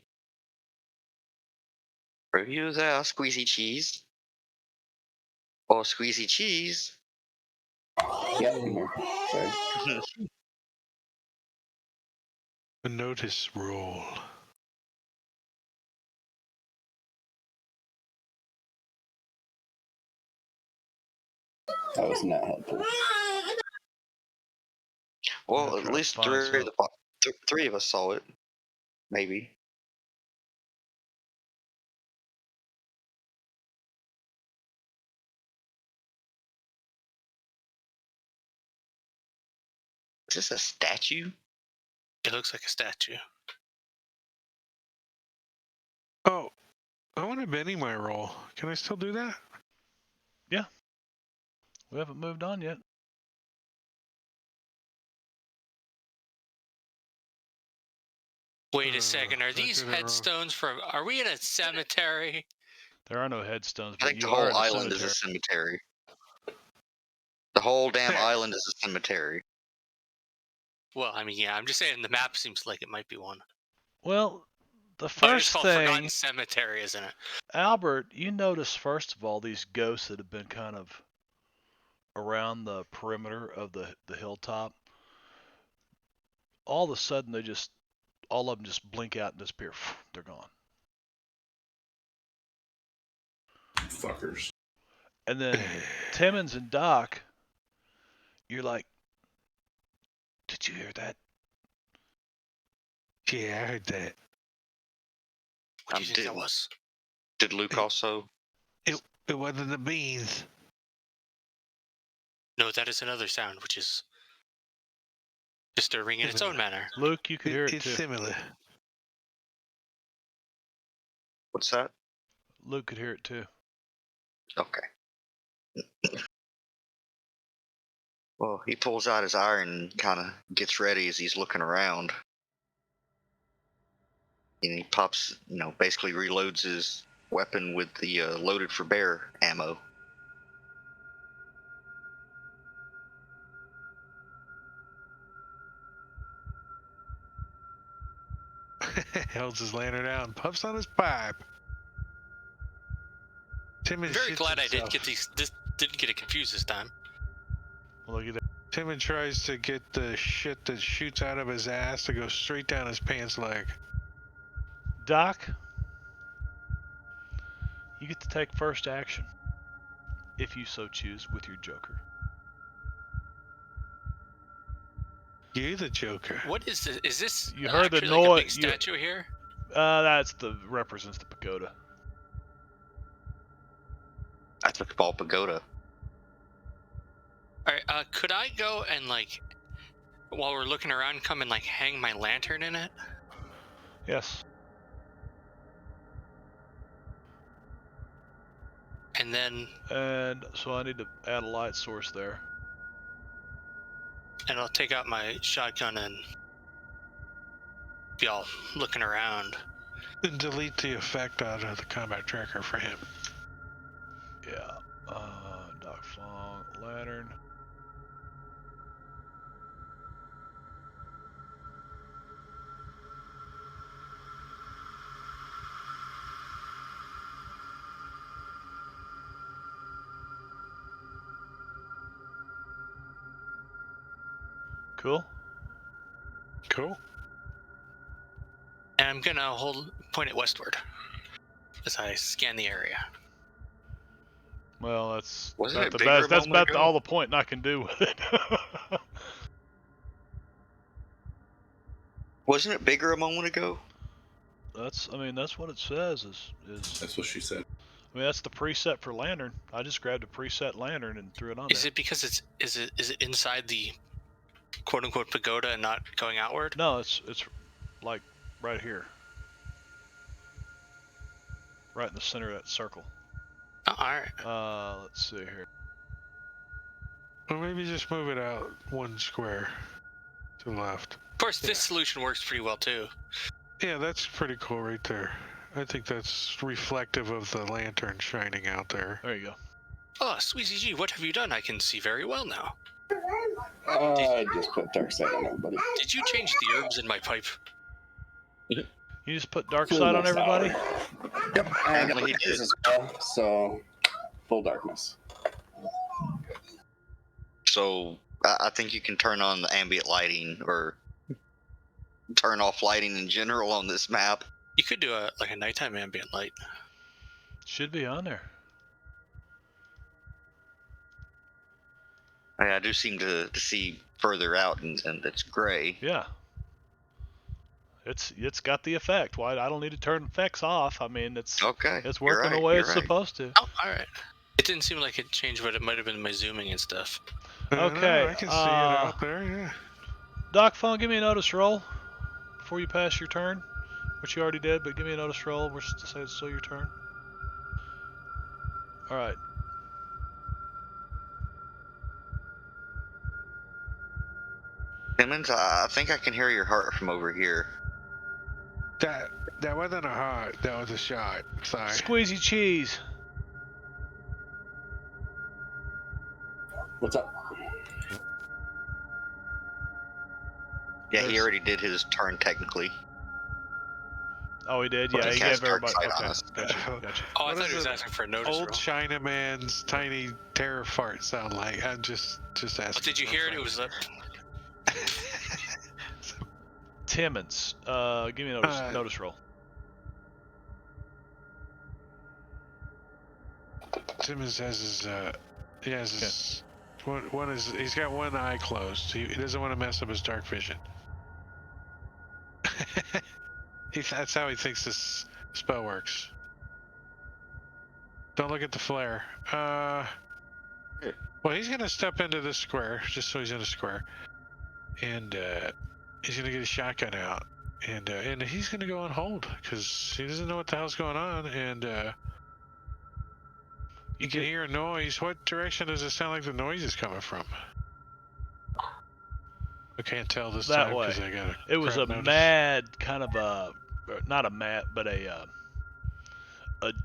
Review there, Squeezy Cheese. Oh, Squeezy Cheese. Yeah, I'm here. Sorry. A notice roll. That was not helpful. Well, I'm at trying to least find three of us saw it. maybe. Is this a statue? It looks like a statue. Oh, I want to Benny my roll. Can I still do that? We haven't moved on yet. Wait a second. Are I these did it wrong. headstones from? Are we in a cemetery? There are no headstones, I but think the you are whole in a island cemetery. is a cemetery. The whole damn There. island is a cemetery. Well, I mean, yeah. I'm just saying the map seems like it might be one. Well, the Oh, it's first called Forgotten thing, Cemetery, isn't it? Albert, you notice first of all these ghosts that have been kind of around the perimeter of the hilltop. All of a sudden, all of them just blink out and disappear. They're gone. Fuckers. And then Timmons and Doc, you're like, did you hear that? Yeah, I heard that. What do you think that was? Did Luke also? It wasn't the beans. No, that is another sound, which is disturbing in its own manner. Luke, you could hear it It's too. similar. What's that? Luke could hear it too. Okay. Well, he pulls out his iron and kind of gets ready as he's looking around. And he pops, basically reloads his weapon with the loaded for bear ammo. Holds his lantern out and puffs on his pipe. Timon I'm very shits glad I himself. didn't get it confused this time. Look at that. Timon tries to get the shit that shoots out of his ass to go straight down his pants leg. Doc, you get to take first action, if you so choose, with your Joker. You're the Joker. What is this? Is this You heard the actually like a big noise. statue here? Represents the pagoda. That's a ball pagoda. All right. Could I go and while we're looking around, come and hang my lantern in it? Yes. And then, And so I need to add a light source there. and I'll take out my shotgun and be all looking around. And delete the effect out of the combat tracker for him. Yeah. Doc Fong, lantern. Cool. Cool. And I'm gonna point it westward as I scan the area. Well, that's Wasn't about it the bigger best. a That's moment about ago? all the point I can do with it. Wasn't it bigger a moment ago? That's what it says is. That's what she said. I mean, that's the preset for lantern. I just grabbed a preset lantern and threw it on Is there. it because is it inside the quote unquote pagoda and not going outward? No, it's like right here. Right in the center of that circle. Oh, all right. Let's see here. Or maybe just move it out one square to the left. Of course, this solution works pretty well too. Yeah, that's pretty cool right there. I think that's reflective of the lantern shining out there. There you go. Oh, Sweezy G, what have you done? I can see very well now. I just put dark side on everybody. Did you change the herbs in my pipe? You just put dark side on everybody? Yep, and Apparently he this did. as well, so full darkness. So I think you can turn on the ambient lighting or turn off lighting in general on this map. You could do a nighttime ambient light. Should be on there. I do seem to see further out, and it's gray. Yeah. it's got the effect. Why I don't need to turn effects off. I mean, it's Okay. working the way it's supposed to. Oh, all right. It didn't seem like it changed, but it might have been my zooming and stuff. Okay, I can see it out there. Yeah. Doc Phone, give me a notice roll before you pass your turn, which you already did, but give me a notice roll. We're to say it's still your turn. All right. Simmons, I think I can hear your heart from over here. That wasn't a heart. That was a shot. Sorry. Squeezy cheese. What's up? Yeah, he There's- already did his turn technically. Oh, he did. But Yeah, he he cast gave everybody. Dark Side Okay, on us. gotcha. Oh, I What thought is he was it? asking for a notice Old roll. Chinaman's tiny terror fart sound like. I'm just asking. Oh, did you hear it? It was Timmons, give me a notice roll. Timmons has his one is he's got one eye closed. He doesn't want to mess up his dark vision. That's how he thinks this spell works. Don't look at the flare. Well, he's gonna step into this square, just so he's in a square, and he's gonna get his shotgun out, and he's gonna go on hold because he doesn't know what the hell's going on, and you can hear a noise. What direction does it sound like the noise is coming from? I can't tell this That time way. because I got a. It was a crap notice. mad kind of not a mad, but a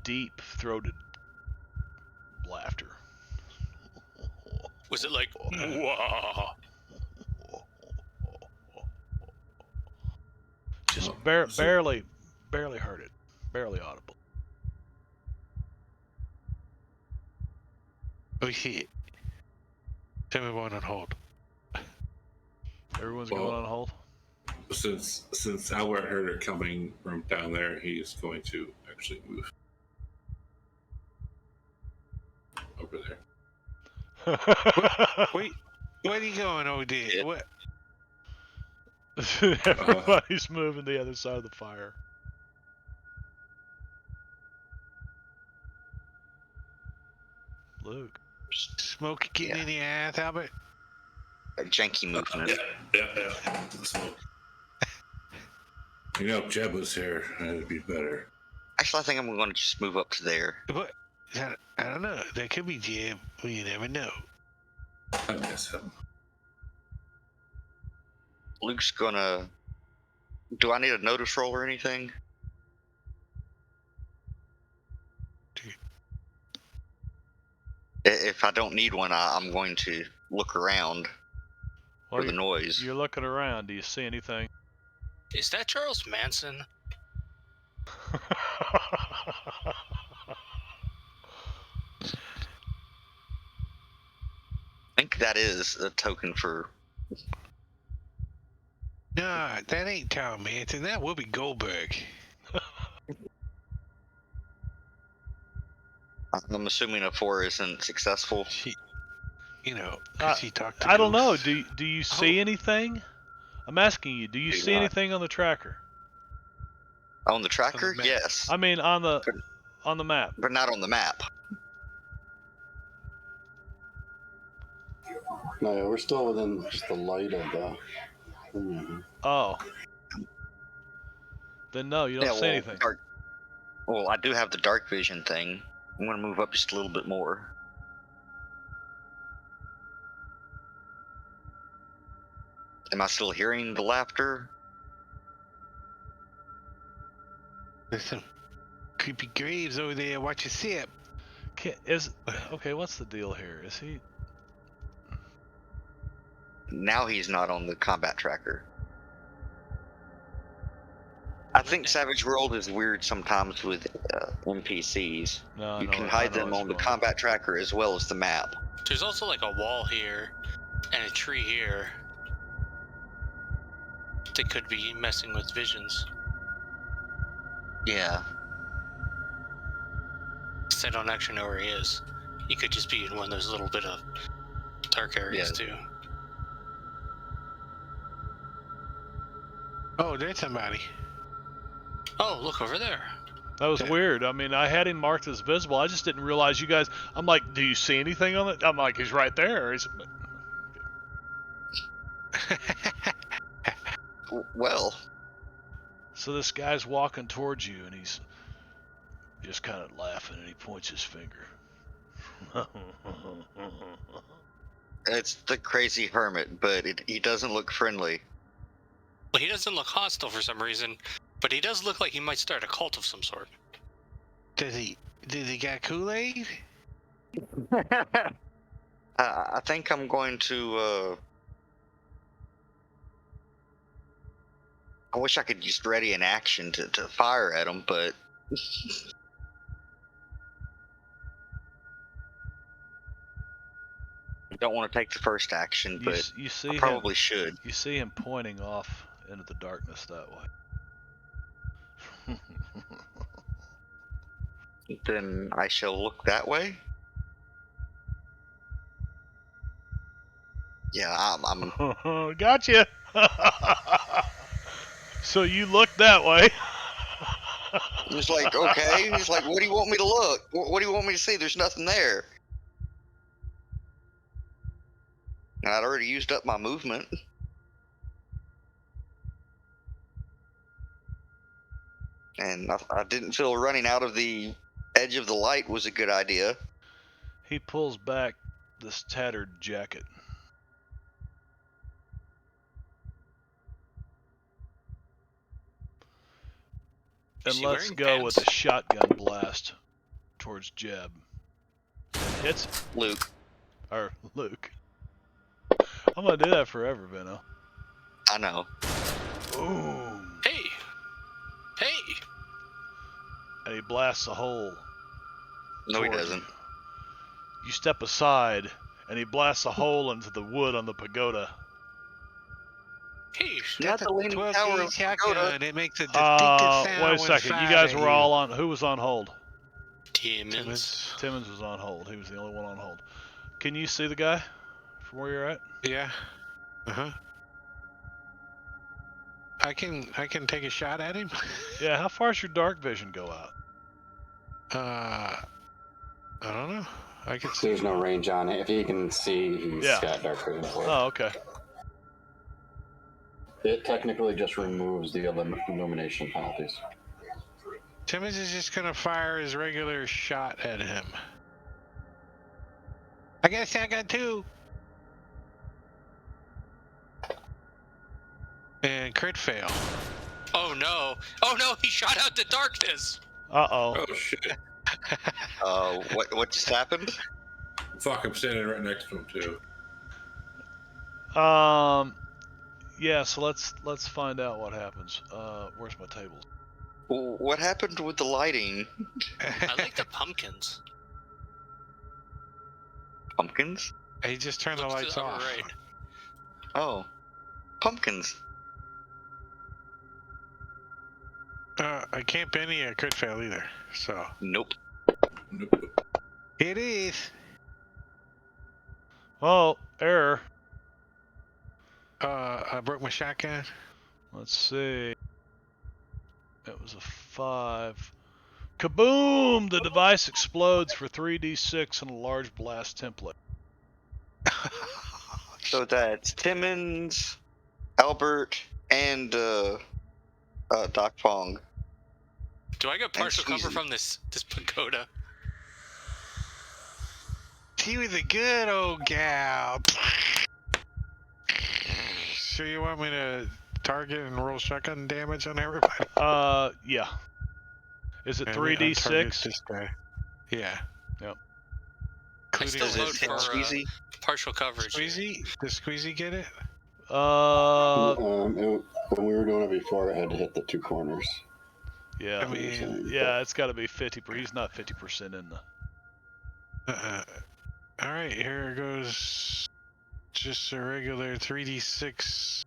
deep-throated laughter. Was it like, whoa? Just barely heard it, barely audible. Oh shit! Tell me one on hold. Everyone's going on hold. Since Albert heard it coming from down there, he is going to actually move over there. Wait, where are you going, OD? Yeah. What? Everybody's moving the other side of the fire. Luke. Smoke getting in your ass, Albert? A janky movement. Yeah. So, you know, if Jeb was here, it'd be better. Actually, I think I'm going to just move up to there. What? I don't know. That could be Jim. Well, you never know. I miss him. Luke's gonna. Do I need a notice roll or anything? If I don't need one, I'm going to look around for the noise. You're looking around. Do you see anything? Is that Charles Manson? I think that is a token for. Nah, that ain't Tom Manson. That will be Goldberg. I'm assuming a 4 isn't successful. You know, 'cause he talked to I don't know. ghosts. Do you see anything? I'm asking you. Do you see anything on the tracker? On the tracker, map. yes, I mean, on the map. but not on the map. No, yeah, we're still within just the light of the. Oh. Then no, you don't see anything. Well, I do have the dark vision thing. I'm going to move up just a little bit more. Am I still hearing the laughter? There's some creepy graves over there. Watch your step. Okay, what's the deal here? Is he? Now he's not on the combat tracker. I think Savage World is weird sometimes with NPCs. No, You no, can I hide know them what's on the going combat tracker as well as the map. There's also like a wall here and a tree here. They could be messing with visions. Yeah. Since I don't actually know where he is. He could just be in one of those little bit of dark areas too. Oh, there's somebody. Oh, look over there. That was Yeah. weird. I mean, I had him marked as visible. I just didn't realize you guys. I'm like, do you see anything on it? I'm like, he's right there. Well, So this guy's walking towards you, and he's just kind of laughing, and he points his finger. it's the crazy hermit, but he doesn't look friendly. Well, he doesn't look hostile for some reason, but he does look like he might start a cult of some sort. Does he got Kool-Aid? I think I'm going to. I wish I could just ready an action to fire at him, but I don't want to take the first action, but you see I him. probably should. You see him pointing off into the darkness that way. Then I shall look that way. Yeah, I'm Gotcha. So you look that way. just like, okay. He's like, what do you want me to look? What do you want me to see? There's nothing there. And I'd already used up my movement. And I didn't feel running out of the edge of the light was a good idea. He pulls back this tattered jacket. Is And he let's wearing go pants? with a shotgun blast towards Jeb. Hits Luke. or Luke. I'm gonna do that forever, Benno. I know. Boom. Hey! Hey! And he blasts a hole. No, he towards doesn't. You. You step aside, and he blasts a hole into the wood on the pagoda. Hey! Not the leaning tower of pagoda. It makes a distinctive sound. Wait a when second. You fired guys at were all on. Who was on hold? Timmons. Timmons was on hold. He was the only one on hold. Can you see the guy from where you're at? Yeah. Uh-huh. I can take a shot at him. Yeah. How far does your dark vision go out? I don't know. I can see. There's no range on it. If he can see, he's Yeah. got dark vision for it. Oh, okay. It technically just removes the illumination penalties. Timmons is just gonna fire his regular shot at him. I got a shotgun too. And crit fail. Oh no! Oh no! He shot out the darkness! Uh-oh. Oh shit! What just happened? Fuck! I'm standing right next to him too. Yeah, so let's find out what happens. Where's my tables? What happened with the lighting? I like the pumpkins. Pumpkins? He just turned the Looks to lights the upper off. right. Oh, pumpkins. I can't penny a crit fail either. So Nope. Nope. it is. Oh, error. I broke my shotgun. Let's see. It was a 5. Kaboom! The device explodes for 3d6 and a large blast template. So that's Timmons, Albert, and Doc Fong. Do I get partial cover Susan. from this pagoda? She was a good old gal. So you want me to target and roll shotgun damage on everybody? Yeah. Is it And we untarget 3d6? this guy. Yeah. Yep. I still Does vote it hit for Squeezy? partial coverage. Squeezy? Does Squeezy get it? When we were doing it before, it had to hit the two corners. Yeah. I mean, Yeah, it's got to be 50. He's not 50% in the. all right, here goes just a regular 3d6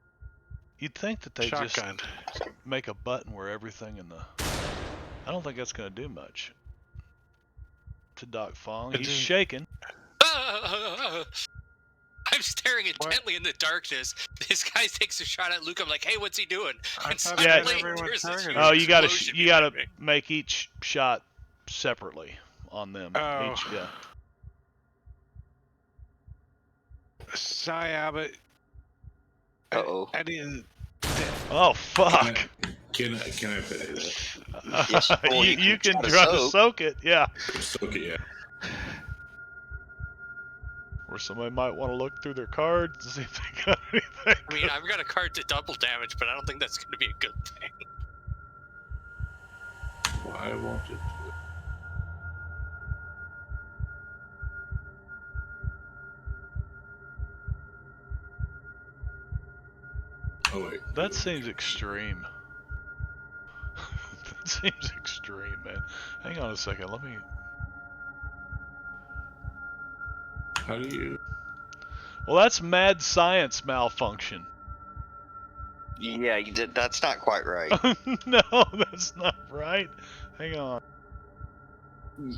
You'd think that they shotgun. just make a button where everything in the. I don't think that's going to do much. To Doc Fong, he's shaking. I'm staring intently in the darkness. This guy takes a shot at Luke. I'm like, hey, what's he doing? I And thought Yeah. suddenly everyone there's this targeted. huge Oh, you gotta explosion behind me. make each shot separately on them. Oh. Each, yeah. Sorry, Albert. Uh-oh. I didn't. Oh fuck. Can I pay that? Yes, or you can try to try to soak. soak it, yeah. Soak it, yeah. Or somebody might want to look through their cards to see if they got anything. I mean, I've got a card to double damage, but I don't think that's going to be a good thing. Why won't it do it? Oh wait. That seems extreme. That seems extreme, man. Hang on a second, let me... How do you? Well, that's mad science malfunction. Yeah, you did. That's not quite right. No, that's not right. Hang on.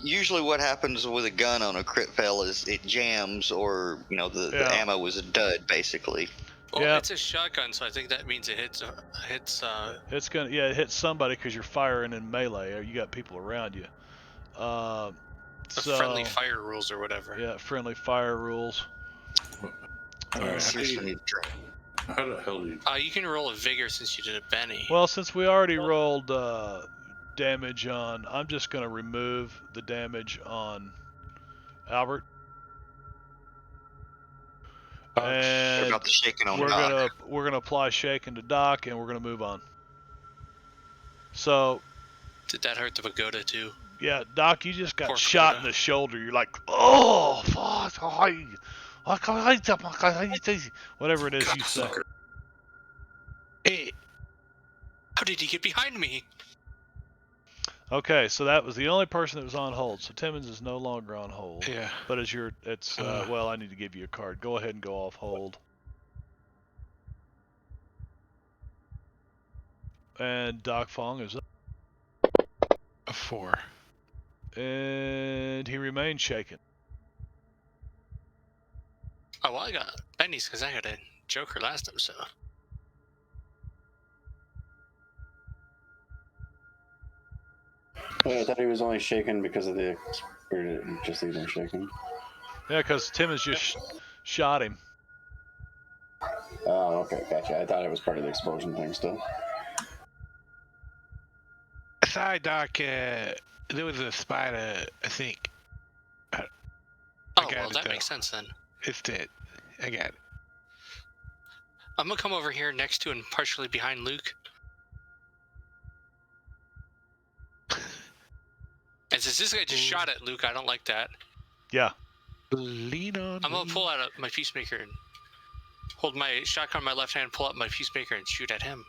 Usually what happens with a gun on a crit fail is it jams, or, you know, the Yeah. ammo was a dud, basically. Well, Yeah. it's a shotgun, so I think that means it hits. It's gonna, yeah, it hits somebody because you're firing in melee, or you got people around you. The So, friendly fire rules or whatever. yeah, friendly fire rules. Alright, Seriously need to try. how the hell do you? You can roll a vigor since you did a Benny. Well, since we already rolled damage on, I'm just gonna remove the damage on Albert. What And about the shaking on we're Doc? gonna apply shaking to Doc, and we're gonna move on. So Did that hurt the pagoda too? yeah, Doc, you just got Poor shot Coda. in the shoulder. You're like, oh fuck, whatever it is you say. Cocksucker. Hey, How did he get behind me? Okay, so that was the only person that was on hold. So Timmons is no longer on hold. yeah. But it's well, I need to give you a card. Go ahead and go off hold. And Doc Fong is up. A 4. And he remains shaken. Oh, well, I got Benny's because I got a Joker last time, so. Wait, I thought he was only shaken because of the, or just even shaken. Yeah, because Timmons just shot him. Oh, okay, gotcha. I thought it was part of the explosion thing still. Sorry, Doc. There was a spider, I think. Oh, got well, it, that though. makes sense then. It's dead. I got it. I'm gonna come over here next to and partially behind Luke. And since this guy just shot at Luke, I don't like that. Yeah. Lean on I'm gonna me. pull out my peacemaker and hold my shotgun in my left hand, pull out my peacemaker, and shoot at him.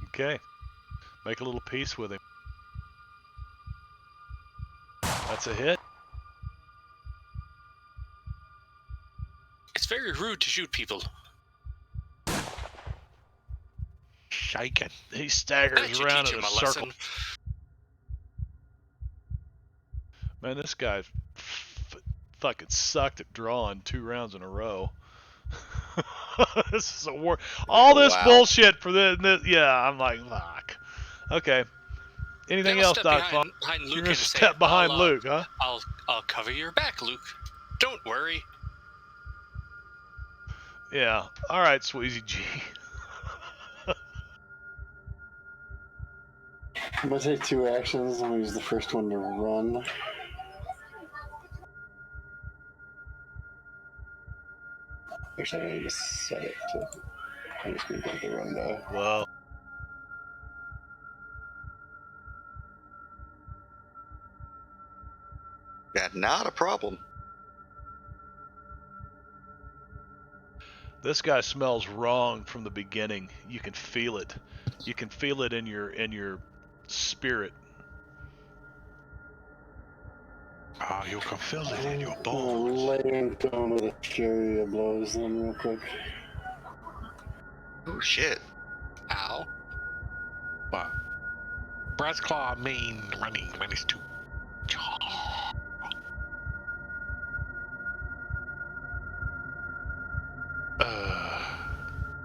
Okay. Make a little peace with him. That's a hit. It's very rude to shoot people. Shaken. He I staggers should around teach in him a a circle. lesson. Man, this guy fucking sucked at drawing 2 rounds in a row. This is a war. All this Wow. bullshit for this. Yeah, I'm like, fuck. Okay. Anything Then I'll else, step Doc? behind Luke You're gonna and say, step behind I'll, Luke, huh? I'll cover your back, Luke. Don't worry. Yeah. All right, Sweezy G. I'm gonna take 2 actions. I'm gonna use the first one to run. Actually, I need to set it to. I'm just gonna get the run die. Well, Yeah, not a problem. this guy smells wrong from the beginning. You can feel it. You can feel it in your spirit. Oh, you can feel it in your I'm gonna bones. lay into him with a flurry of blows then real quick. Oh shit. Ow. What? Brass claw mean running minus 2.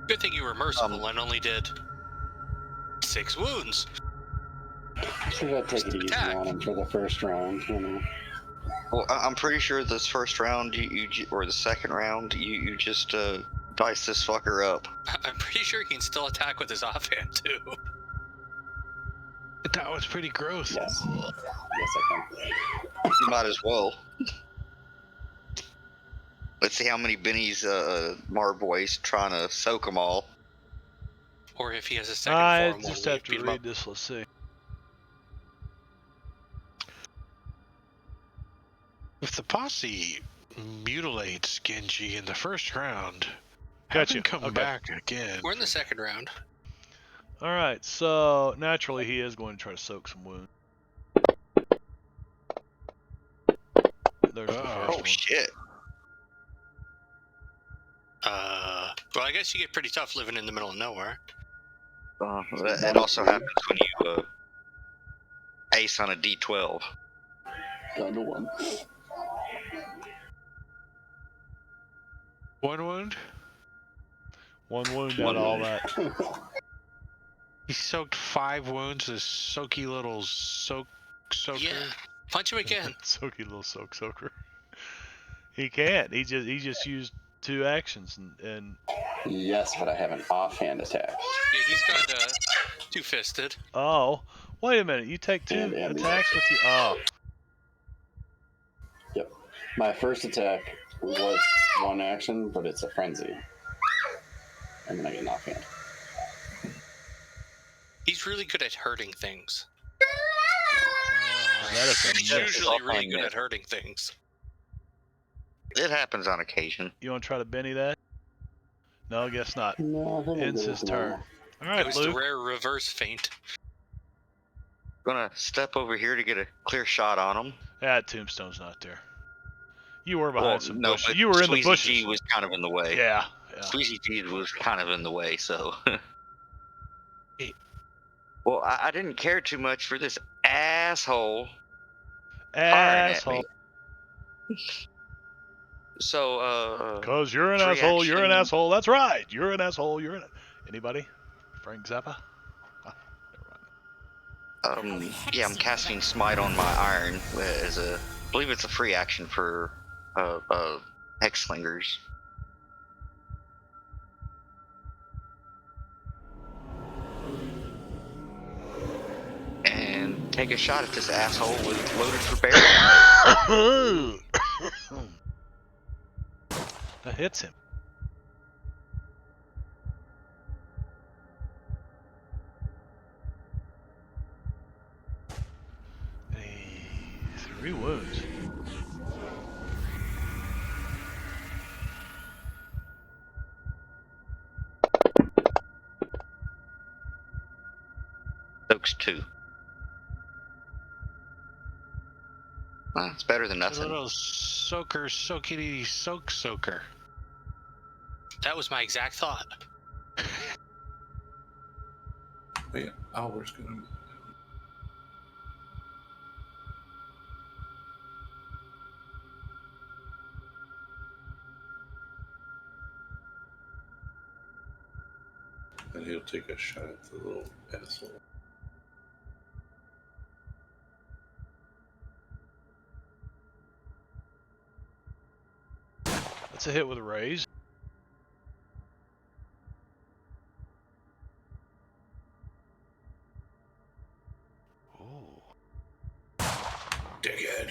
Good thing you were merciful and only did 6 wounds. Should I take it easy Attack. on him for the first round? You know. Well, I'm pretty sure this first round, or the second round, you just dice this fucker up. I'm pretty sure he can still attack with his offhand too. That was pretty gross. Yes. Yes, I can. You might as well. Let's see how many bennies Marboy's trying to soak them all. Or if he has a second I form, just when we have to beat him up. read this. Let's see. If the posse mutilates Genji in the first round, Gotcha. have him come Okay. back again. We're in the second round. All right, so naturally he is going to try to soak some wounds. There's the Uh-oh. first Oh one. shit! Well, I guess you get pretty tough living in the middle of nowhere. That also happens when you ace on a D12. Down to 1. 1 wound? One wound out of all that. He soaked 5 wounds, this soaky little soaker. Yeah. Punch him again. Soaky little soaker. He can't. He just used 2 actions and Yes, but I have an offhand attack. Yeah, he's got two-fisted. oh, wait a minute. You take 2 And attacks with you. Oh, Yep. My first attack was 1 action, but it's a frenzy. And then I get an offhand. He's really good at hurting things. that is He's a miss. usually really offhand good miss. at hurting things. It happens on occasion. You want to try to Benny that? No, I guess not. No, I think I'm Ends good his with turn. normal. All It right, was Luke. the rare reverse feint. Gonna step over here to get a clear shot on him. That tombstone's not there. You were behind some no, bushes. but You were in the Squeezy bushes. G was kind of in the way. Yeah. Squeezy G was kind of in the way, so. Hey. Well, I didn't care too much for this asshole firing at me. Asshole. So, Because you're an free asshole. You're an action. asshole. That's right. You're an asshole. You're an. Anybody? Frank Zappa? Ah, never mind. Yeah, I'm casting Smite on my iron as I believe it's a free action for hex slingers. And take a shot at this asshole with loaded for barrel. That hits him. Hey, 3 wounds. Soaks 2. Well, it's better than A nothing. little soaker, soakity, soaker. That was my exact thought. Wait, Albert's gonna move. And he'll take a shot at the little asshole. That's a hit with a raise. Ooh. Dickhead.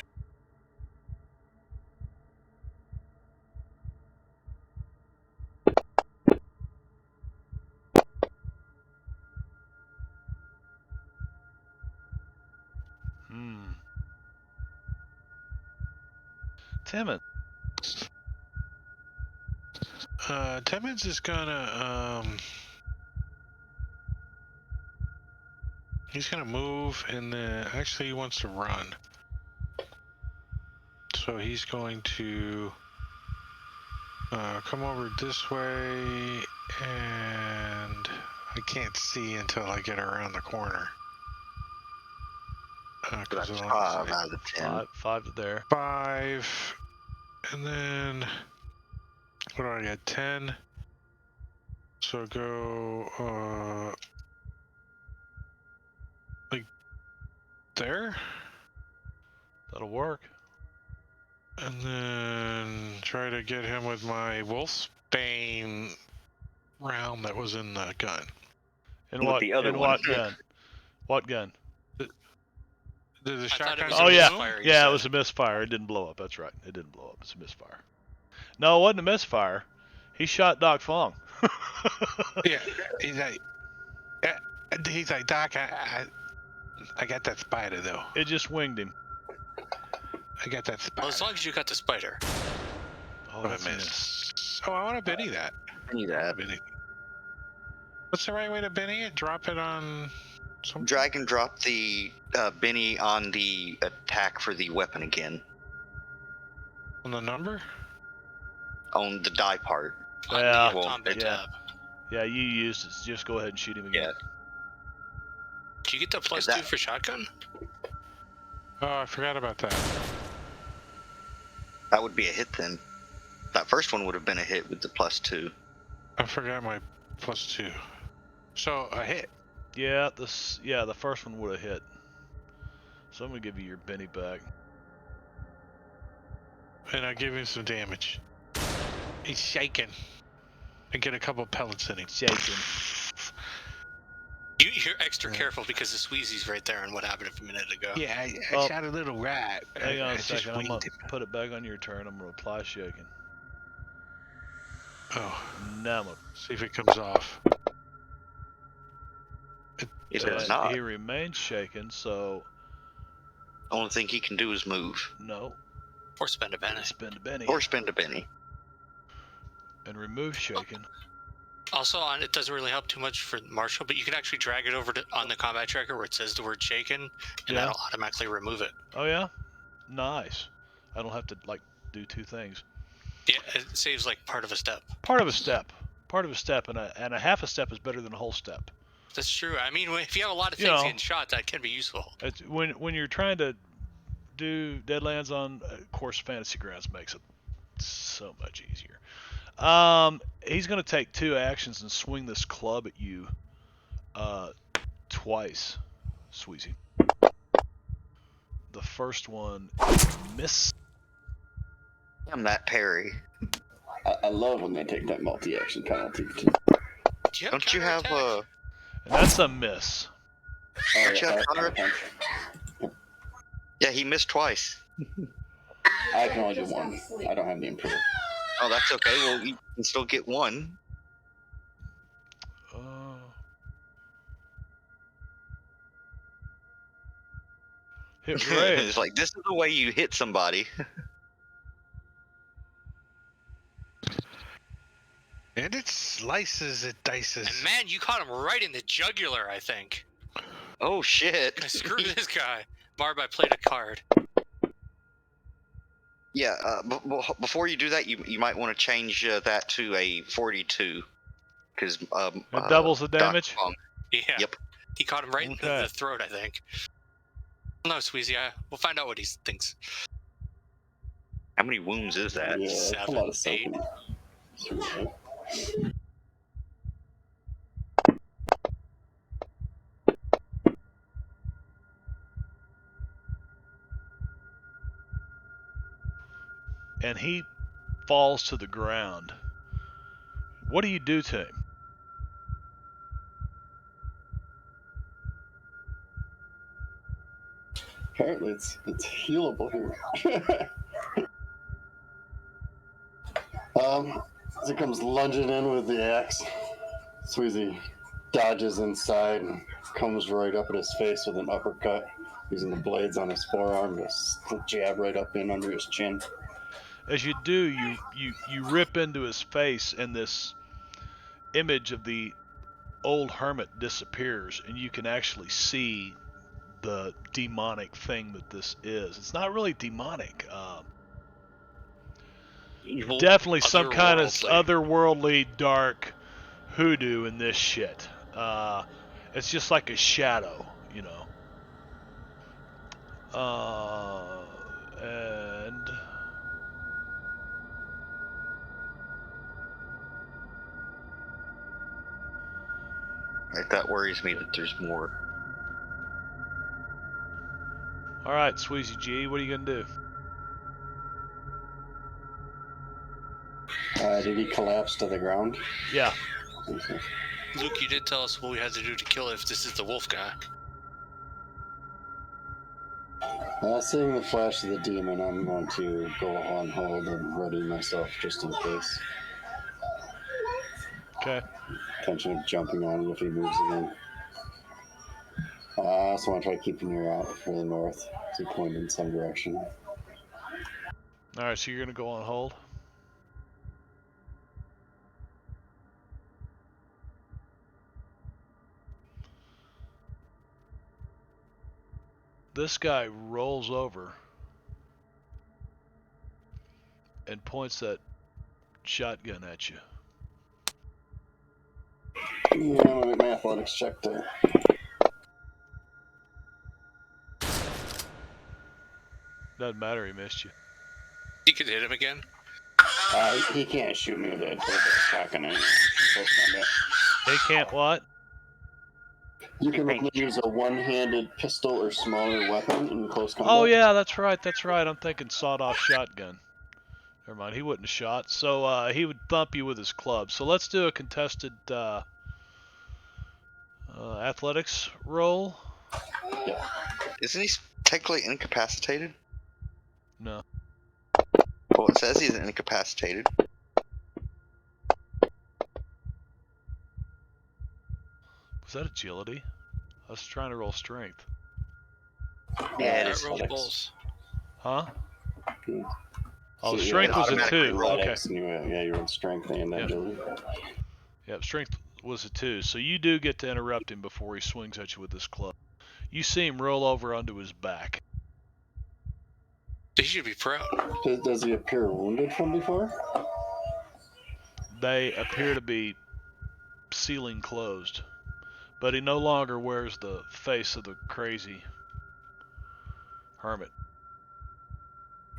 Timmons. Timmons is gonna he's gonna move and then actually he wants to run. So he's going to come over this way, and I can't see until I get around the corner. That's it'll 5 say out of the 10. 5 to there. 5, and then what do I get? 10. So go like there, That'll work. and then try to get him with my Wolfsbane round that was in the gun. And With what? the other and one. what gun? What gun? Did the I thought it shotgun was Oh a yeah, misfire, you yeah. said. It was a misfire. It didn't blow up. That's right. It didn't blow up. It's a misfire. No, it wasn't a misfire. He shot Doc Fong. Yeah, he's like, Doc, I got that spider though. It just winged him. I got that spider. Well, as long as you got the spider. Oh, I that's a miss. miss. Oh, I want to Benny that. I need that. Benny. What's the right way to Benny it? Drop it on some. Drag and drop the Benny on the attack for the weapon again. On the number? On the die part. On Yeah. the combat Yeah. tab. Yeah, you used it. Just go ahead and shoot him again. Yeah. Did you get the plus that- 2 for shotgun? Oh, I forgot about that. That would be a hit then. That first one would have been a hit with the +2. I forgot my +2. So a hit. Yeah, the first one would have hit. So I'm gonna give you your Benny back. And I give him some damage. He's shaking. I get a couple pellets in him. Shaking. You're extra careful because the Sweezy's right there and what happened a minute ago. Yeah, I Oh. shot a little rat. Hang on I a just second. I'm gonna winged him. put it back on your turn. I'm gonna apply shaking. Oh, Now I'm gonna see if it comes off. It does not. He remains shaken, so Only thing he can do is move. no. Or spend a Benny. Spend a Benny Or spend a Benny. and remove shaken. Also, it doesn't really help too much for Marshall, but you can actually drag it over on the combat tracker where it says the word shaken, and Yeah. that'll automatically remove it. Oh yeah, nice. I don't have to like do two things. Yeah, it saves like part of a step. Part of a step. Part of a step, and a half a step is better than a whole step. That's true. I mean, if you have a lot of You things know. getting shot, that can be useful. It's, when you're trying to do Deadlands on, of course, Fantasy Grounds makes it so much easier. He's going to take 2 actions and swing this club at you twice, Sweezy. The first one miss. Damn that parry. I love when they take that multi-action penalty. Do you have Don't you have counterattack? And that's a miss. Don't you have counter- punch. Yeah, he missed twice. I can only do one. I don't have the improved. Oh, that's okay. Well, you can still get one. Hit Ray. It's like, this is the way you hit somebody. And it slices, it dices. And man, you caught him right in the jugular, I think. Oh, shit. Screw this guy. Barb, I played a card. Yeah, before you do that, you might want to change that to a 42. Because It doubles the damage? Yeah. Yep. He caught him right in Okay. the throat, I think. No, Sweezy, we'll find out what he thinks. How many wounds is that? Yeah, that's a 7, lot of 8. soaking. And he falls to the ground. What do you do to him? Apparently, it's healable here. As he comes lunging in with the axe, Sweezy dodges inside and comes right up at his face with an uppercut, using the blades on his forearm to jab right up in under his chin. As you do, you rip into his face, and this image of the old hermit disappears, and you can actually see the demonic thing that this is. It's not really demonic. Evil. Definitely some kind of Otherworldly. otherworldly, dark hoodoo in this shit. It's just like a shadow, you know. And That worries me that there's more. All right, Sweezy G, what are you gonna do? Did he collapse to the ground? Yeah. Luke, you did tell us what we had to do to kill it if this is the wolf guy. Seeing the flash of the demon, I'm going to go on hold and ready myself just in case. Okay. Intention of jumping on it if he moves again. I also want to try keeping your out for the north to point in some direction. All right, so you're gonna go on hold. This guy rolls over and points that shotgun at you. Yeah, I'm gonna make my athletics check to. Doesn't matter, he missed you. You could hit him again. He can't shoot me with a shotgun anymore. He can't what? You can use a one-handed pistol or smaller weapon in close combat. Oh yeah, that's right. I'm thinking sawed-off shotgun. Never mind, he wouldn't have shot. So he would thump you with his club. So let's do a contested athletics roll. Yeah. Isn't he technically incapacitated? No. Well, it says he's incapacitated. Was that agility? I was trying to roll strength. Yeah, it I is. rolled both. Huh? Good. Oh, So, strength yeah, was a automatically 2. roll. Okay. Yeah, you rolled strength and Yep. agility. Yep, strength was a 2. So you do get to interrupt him before he swings at you with his club. You see him roll over onto his back. He should be prone. Does he appear wounded from before? They appear to be sealing closed, but he no longer wears the face of the crazy hermit.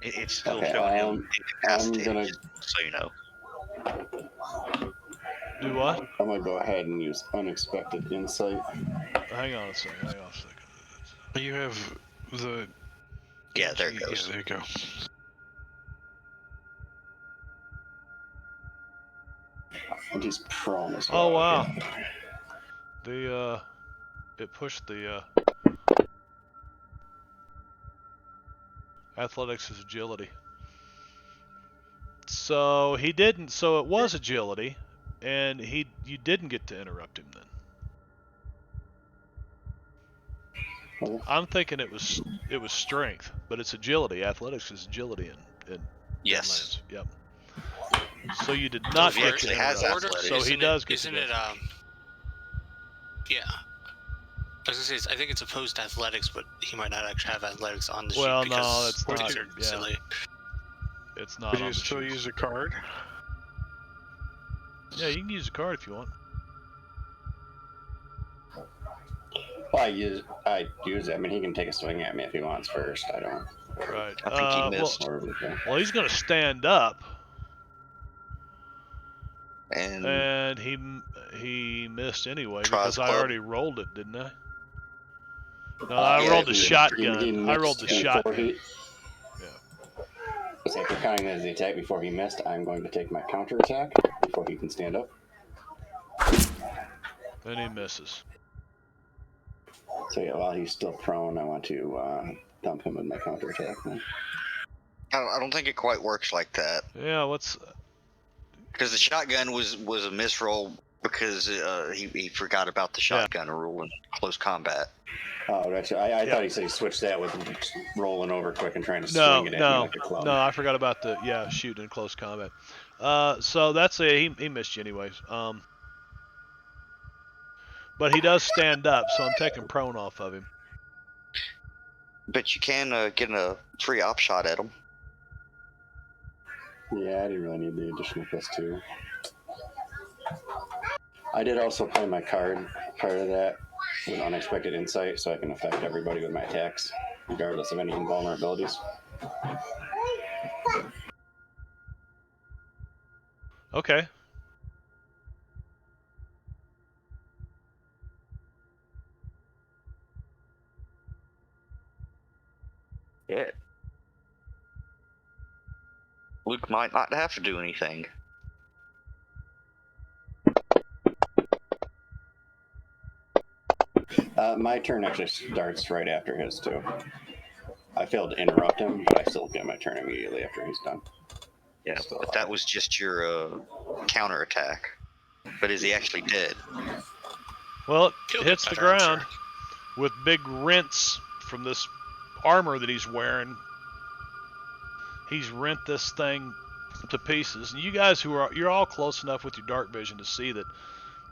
It's still Okay, showing him I'm incapacitated, gonna just so you know. Do what? I'm gonna go ahead and use unexpected insight. Hang on a second. You have the. Yeah, there it Yeah, goes. there you go. And he's prone as well. Oh wow. Okay. It pushed the athletics as agility. So he didn't. So it was agility, and you didn't get to interrupt him then. Okay. I'm thinking it was strength, but it's agility. Athletics is agility in Yes. Deadlands. Yep. So you did not he get actually to has interrupt. athletics. So he does get Isn't to go it? Yeah. I was gonna say, I think it's opposed to athletics, but he might not actually have athletics on the sheet Well, because no, it's not. things are Yeah. silly. It's not Would on you the still sheet. use a card? Yeah, you can use a card if you want. Well, I use it. I mean, he can take a swing at me if he wants first. I don't. Right. I think he missed. Well, he's going to stand up, And and he missed anyway Tries because I club. already rolled it, didn't I? No, I yeah, rolled the he- shotgun. I rolled the before shotgun. So if you're counting as the attack before he missed, I'm going to take my counter attack before he can stand up. Then he misses. So yeah, while he's still prone, I want to dump him with my counter attack. I don't think it quite works like that. Yeah, Because the shotgun was a misroll because he forgot about the shotgun rule in close combat. Oh, that's I thought he said he switched that with rolling over quick and trying to No, swing it at me like a club. no, I forgot about the shooting in close combat. So that's he missed you anyways. But he does stand up, so I'm taking prone off of him. But you can get a free op shot at him. Yeah, I didn't really need the additional +2. I did also play my card part of that with unexpected insight, so I can affect everybody with my attacks, regardless of any invulnerabilities. Okay. Luke might not have to do anything. My turn actually starts right after his, too. I failed to interrupt him, but I still get my turn immediately after he's done. Yeah, Still but alive. that was just your counterattack. But is he actually dead? Well, it He'll hits get the better, I'm ground sure. with big rents from this armor that he's wearing. He's rent this thing to pieces. And you guys you're all close enough with your dark vision to see that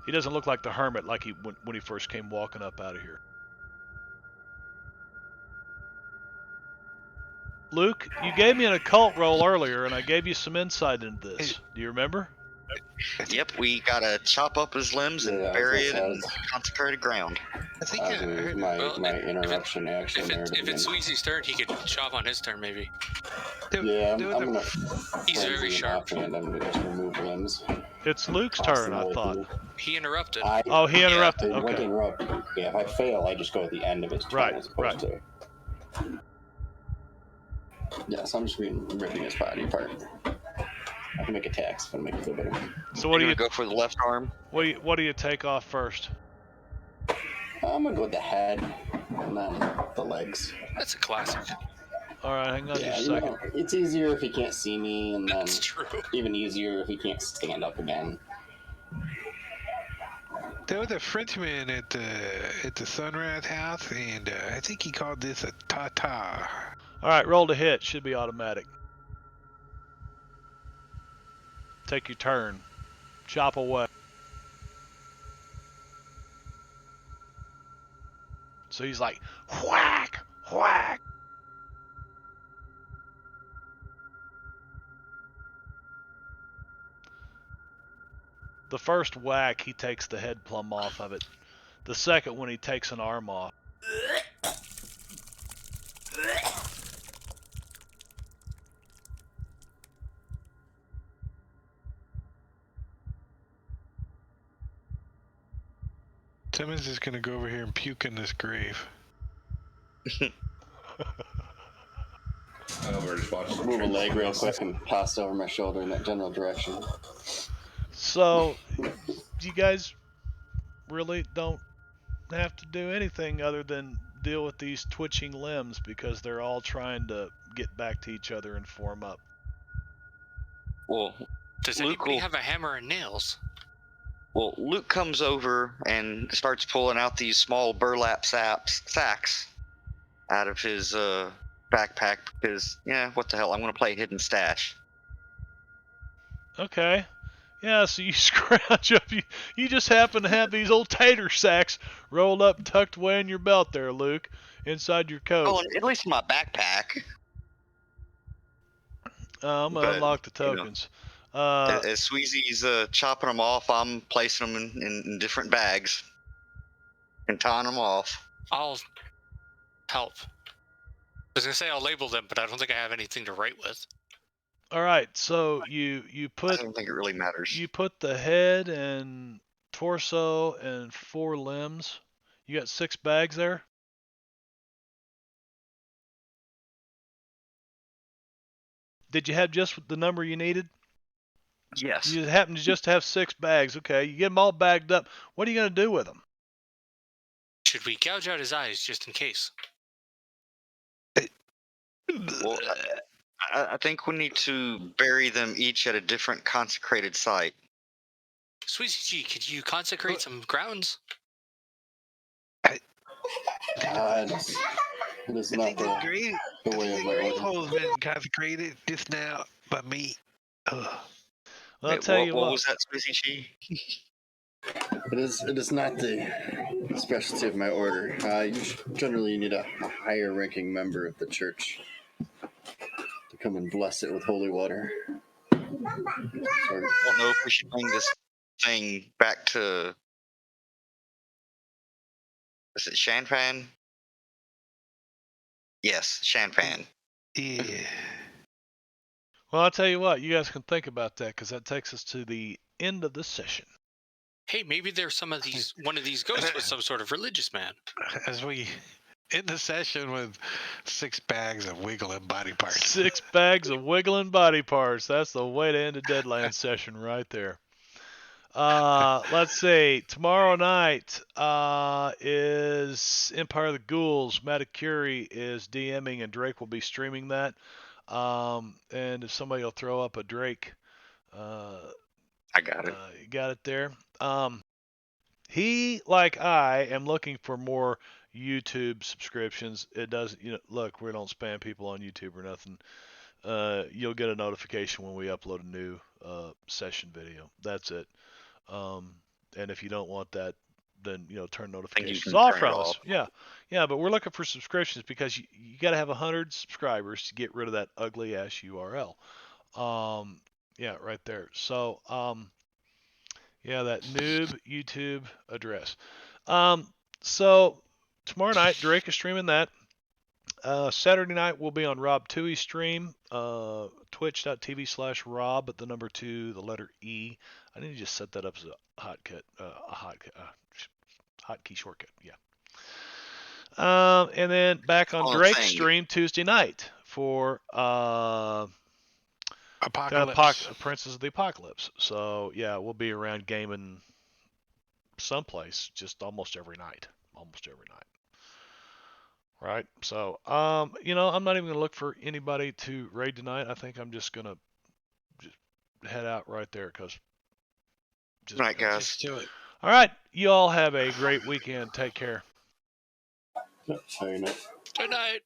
he doesn't look like the hermit like he when he first came walking up out of here. Luke, you gave me an occult roll earlier, and I gave you some insight into this. Do you remember? Yep, we gotta chop up his limbs and Yeah, I was bury gonna it say, in consecrated ground. I think I I was gonna use heard my, Well, my if interruption action If, there it, to if it's begin. Sweezy's turn, he could chop on his turn, maybe. Yeah, I'm there was gonna He's very frenzy sharp. offhand. I'm gonna just remove limbs. It's Luke's Toss turn, them I away thought. from me. He interrupted. Oh, he interrupted. I went to Okay. interrupt. Yeah, if I fail, I just go at the end of his turn Right, as opposed right. to. Yeah, so I'm just ripping his body apart. I can make attacks if I make it feel better. So what do You're you gonna go for the left arm? what do you take off first? I'm gonna go with the head and then the legs. That's a classic. All right, hang on Yeah, just a you second. know, it's easier if he can't see me, and then That's true. even easier if he can't stand up again. there was a Frenchman at the Sunrise House, and I think he called this a ta-ta. All right, roll to hit. Should be automatic. Take your turn. Chop away. So he's like, whack, whack. The first whack, he takes the head plumb off of it. The second one, he takes an arm off. Simmons is gonna go over here and puke in this grave. We're just watching. Move a leg real quick and toss over my shoulder in that general direction. So, you guys really don't have to do anything other than deal with these twitching limbs because they're all trying to get back to each other and form up. Well, Does Luke anybody will- have a hammer and nails? Well, Luke comes over and starts pulling out these small burlap sacks out of his backpack because, yeah, what the hell? I'm going to play hidden stash. Okay. Yeah, so you scrounge up. You just happen to have these old tater sacks rolled up and tucked away in your belt there, Luke, inside your coat. Oh, at least in my backpack. I'm going to but, unlock the you know, tokens. As Sweezy's chopping them off, I'm placing them in different bags and tying them off. I'll help. I was gonna say I'll label them, but I don't think I have anything to write with. All right, so you I put don't think it really matters. you put the head and torso and 4 limbs. You got 6 bags there? Did you have just the number you needed? Yes. You happen to just have 6 bags. Okay, you get them all bagged up. What are you going to do with them? Should we gouge out his eyes just in case? Well, I think we need to bury them each at a different consecrated site. Sweezy G, could you consecrate some grounds? It is I not think the grave, the way of my order. hole's been consecrated just now by me. Ugh. Well, I'll Wait, tell you what what. was that, Squizzy Chi? It is not the specialty of my order. Generally, you need a higher ranking member of the church to come and bless it with holy water. I don't know if we should bring this thing back to. Is it Shanpan? Yes, Shanpan. Yeah. Well, I'll tell you what. You guys can think about that because that takes us to the end of the session. Hey, maybe there's one of these ghosts with some sort of religious man. As we in the session with 6 bags of wiggling body parts. 6 bags of wiggling body parts. That's the way to end a Deadlands session right there. Let's see. Tomorrow night is Empire of the Ghouls. Matakuri is DMing, and Drake will be streaming that. And if somebody will throw up a Drake, I got it. you got it there. He, like I, am looking for more YouTube subscriptions. It doesn't, look, we don't spam people on YouTube or nothing. You'll get a notification when we upload a new session video. That's it. And if you don't want that, then turn notifications off turn it from us. off. Yeah. But we're looking for subscriptions because you got to have 100 subscribers to get rid of that ugly ass URL. Yeah, right there. So, yeah, that noob YouTube address. So tomorrow night, Drake is streaming that. Saturday night we'll be on Rob Tui's stream, twitch.tv/Rob, but the number 2, the letter E. I need to just set that up as a hotkey shortcut. Yeah. And then back on Drake's stream Tuesday night for Princess of the Apocalypse. So yeah, we'll be around gaming someplace just almost every night. Right. So, I'm not even going to look for anybody to raid tonight. I think I'm just going to head out right there because. Right, guys. Just do it. All right. You all have a great weekend. Take care. Good night. Good night.